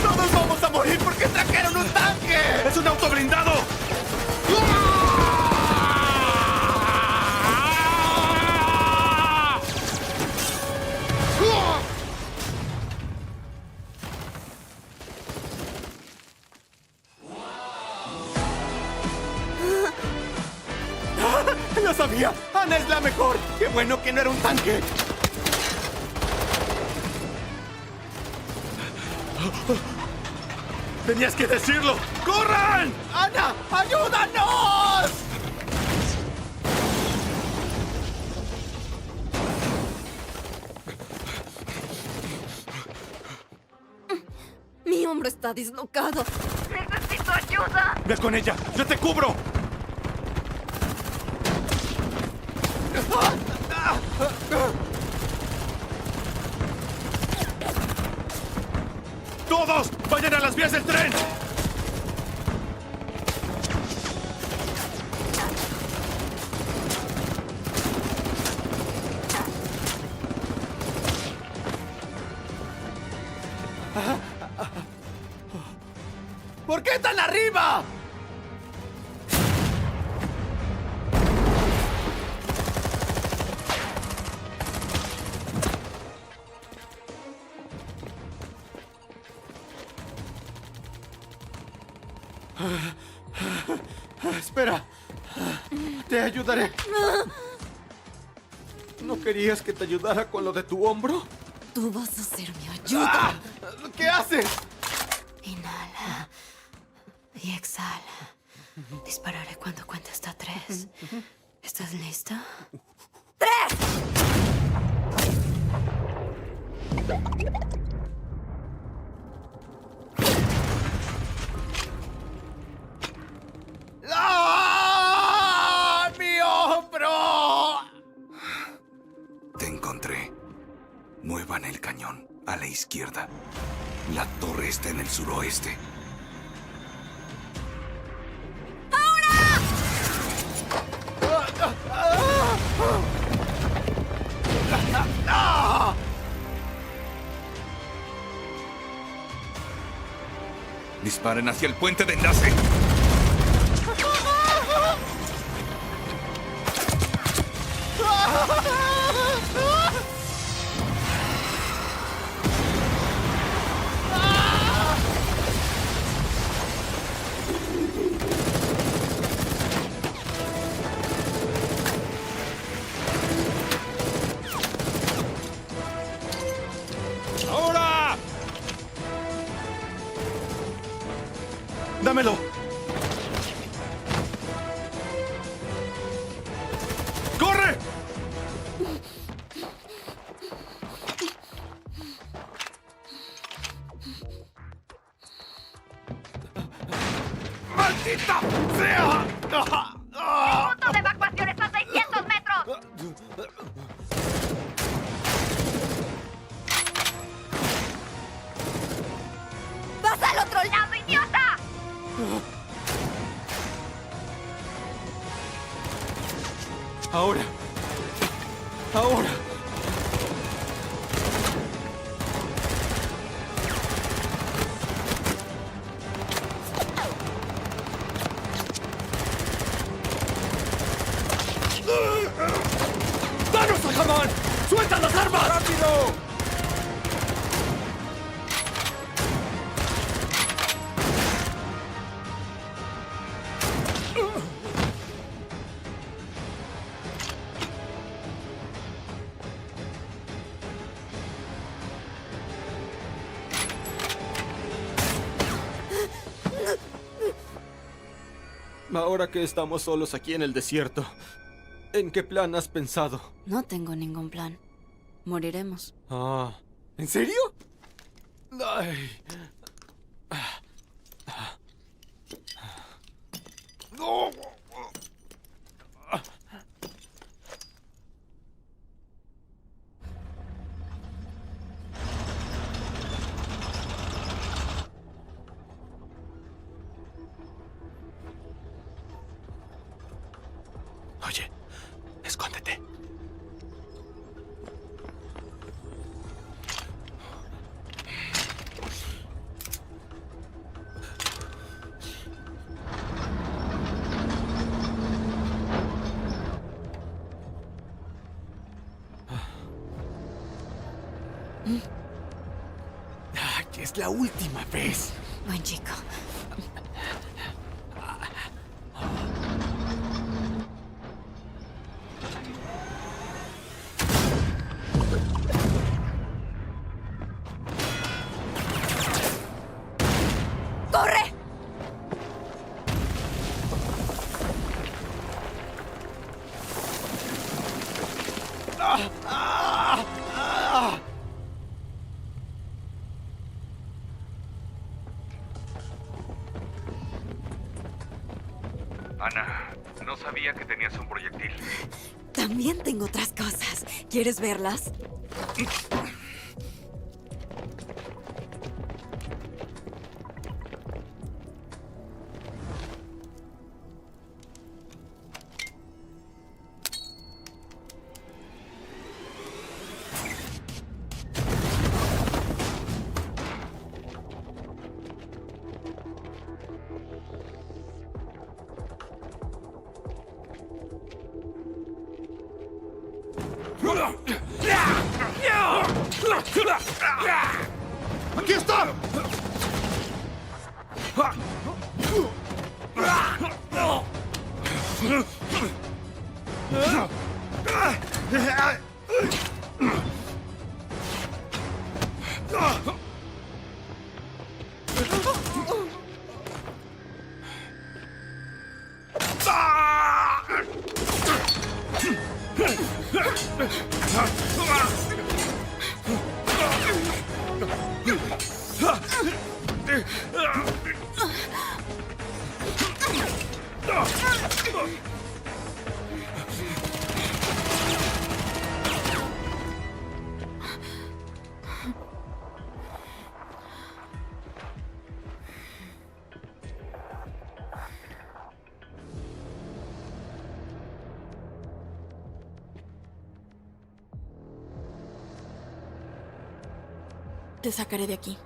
S4: ¡Todos vamos a morir porque trajeron un tanque!
S8: ¡Es un auto blindado!
S4: ¡Lo sabía! ¡Ana es la mejor! ¡Qué bueno que no era un tanque!
S8: ¡Tenías que decirlo! ¡Corran!
S4: ¡Ana! ¡Ayúdanos!
S3: Mi hombro está dislocado.
S10: ¡Necesito ayuda!
S8: ¡Ve con ella! ¡Yo te cubro! ¡Todos! ¡Vayan a las vías del tren!
S4: ¿Por qué tan arriba? Espera. Te ayudaré. ¿No querías que te ayudara con lo de tu hombro?
S3: Tú vas a ser mi ayuda.
S4: ¿Qué haces?
S6: Inhala y exhala. Dispararé cuando cuente hasta 3. ¿Estás listo? ¡3!
S4: ¡Ah! ¡Mi hombro!
S19: Te encontré. Muevan el cañón a la izquierda. La torre está en el suroeste.
S4: ¡Ah!
S9: Disparen hacia el puente de enlace.
S8: ¡Ahora! ¡Dámelo! ¡Corre! ¡Maldita sea!
S10: ¡El punto de evacuación está a 600 metros!
S3: ¡Vas al otro lado,
S10: idiota!
S4: Ahora. Ahora. Ahora que estamos solos aquí en el desierto, ¿en qué plan has pensado?
S3: No tengo ningún plan. Moriremos.
S4: Ah, ¿en serio? Ay. No.
S5: Oye, escóndete.
S4: Que es la última vez.
S3: Buen chico.
S12: ¡Corre!
S18: Ana, no sabía que tenías un proyectil.
S3: También tengo otras cosas. ¿Quieres verlas?
S8: ¡Aquí está!
S12: Te sacaré de aquí.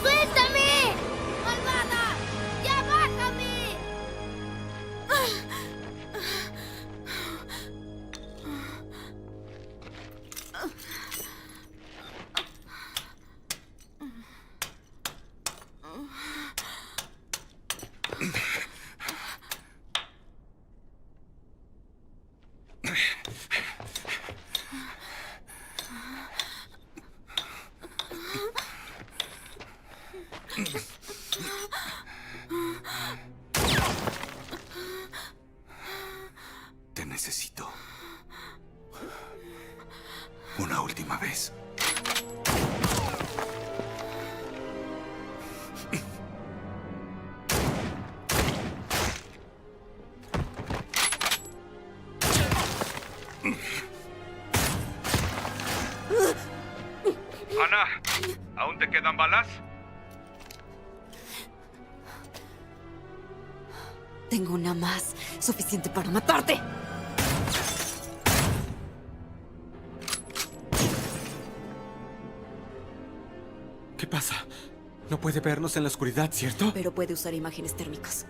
S13: ¡Suéltame! ¡Malvada! ¡Ya bájame!
S19: Te necesito. Una última vez.
S18: Ana, ¿aún te quedan balas?
S3: Tengo una más, suficiente para matarte.
S4: ¿Qué pasa? No puede vernos en la oscuridad, ¿cierto?
S3: Pero puede usar imágenes térmicas.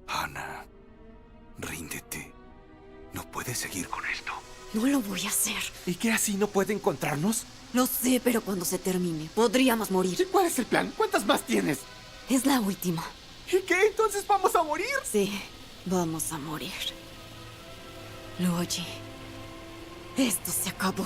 S19: Ana, ríndete. No puedes seguir con esto.
S3: No lo voy a hacer.
S4: ¿Y qué así no puede encontrarnos?
S3: Lo sé, pero cuando se termine, podríamos morir.
S4: ¿Y cuál es el plan? ¿Cuántas más tienes?
S3: Es la última.
S4: ¿Y qué? ¿Entonces vamos a morir?
S3: Sí, vamos a morir. Luigi, esto se acabó.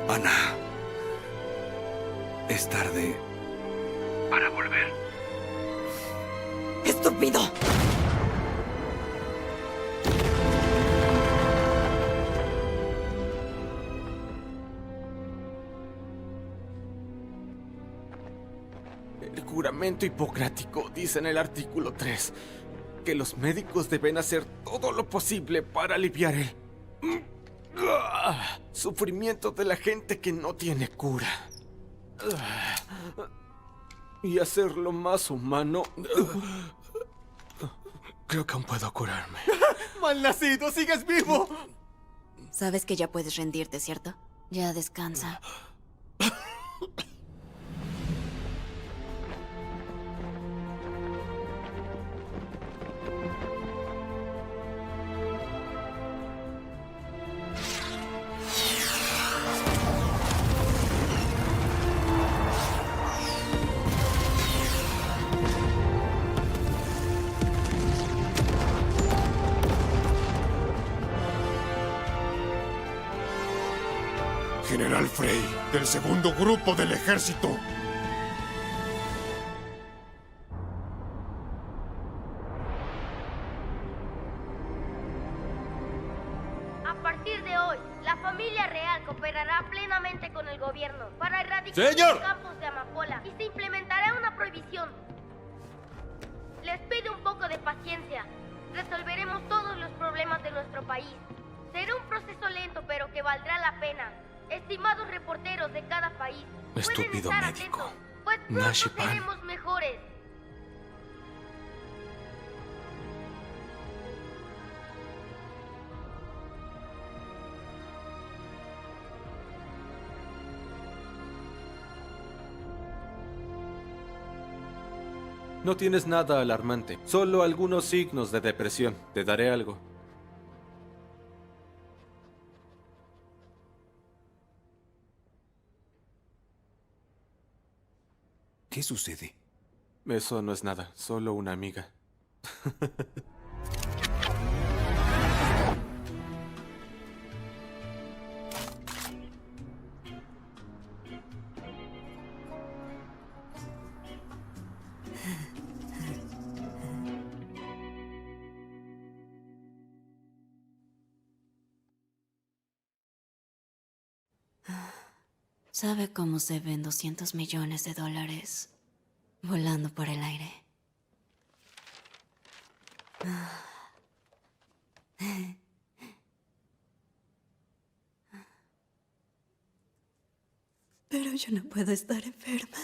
S19: Ana, es tarde para volver.
S3: ¡Estúpido!
S4: El juramento hipocrático dice en el artículo 3 que los médicos deben hacer todo lo posible para aliviar el sufrimiento de la gente que no tiene cura. Y hacerlo más humano.
S2: Creo que aún puedo curarme.
S4: ¡Malnacido! ¡Sigues vivo!
S3: Sabes que ya puedes rendirte, ¿cierto? Ya descansa.
S8: General Frey, del segundo grupo del ejército.
S13: A partir de hoy, la familia real cooperará plenamente con el gobierno para erradicar
S8: ¡Señor!
S13: los campos de amapola y se implementará una prohibición. Les pido un poco de paciencia. Resolveremos todos los problemas de nuestro país. Será un proceso lento, pero que valdrá la pena. Estimados reporteros de cada país,
S2: Estúpido
S13: pueden estar
S2: médico.
S13: atentos, pues pronto
S2: Nashipan.
S13: seremos mejores.
S4: No tienes nada alarmante, solo algunos signos de depresión. Te daré algo.
S19: ¿Qué sucede?
S4: Eso no es nada, solo una amiga.
S3: ¿Sabe cómo se ven $200 millones volando por el aire? Pero yo no puedo estar enferma.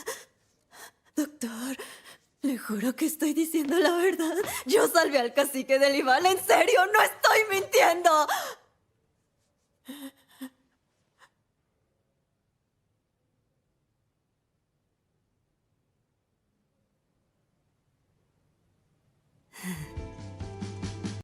S3: Doctor, le juro que estoy diciendo la verdad. Yo salvé al cacique de Libala, en serio, no estoy mintiendo.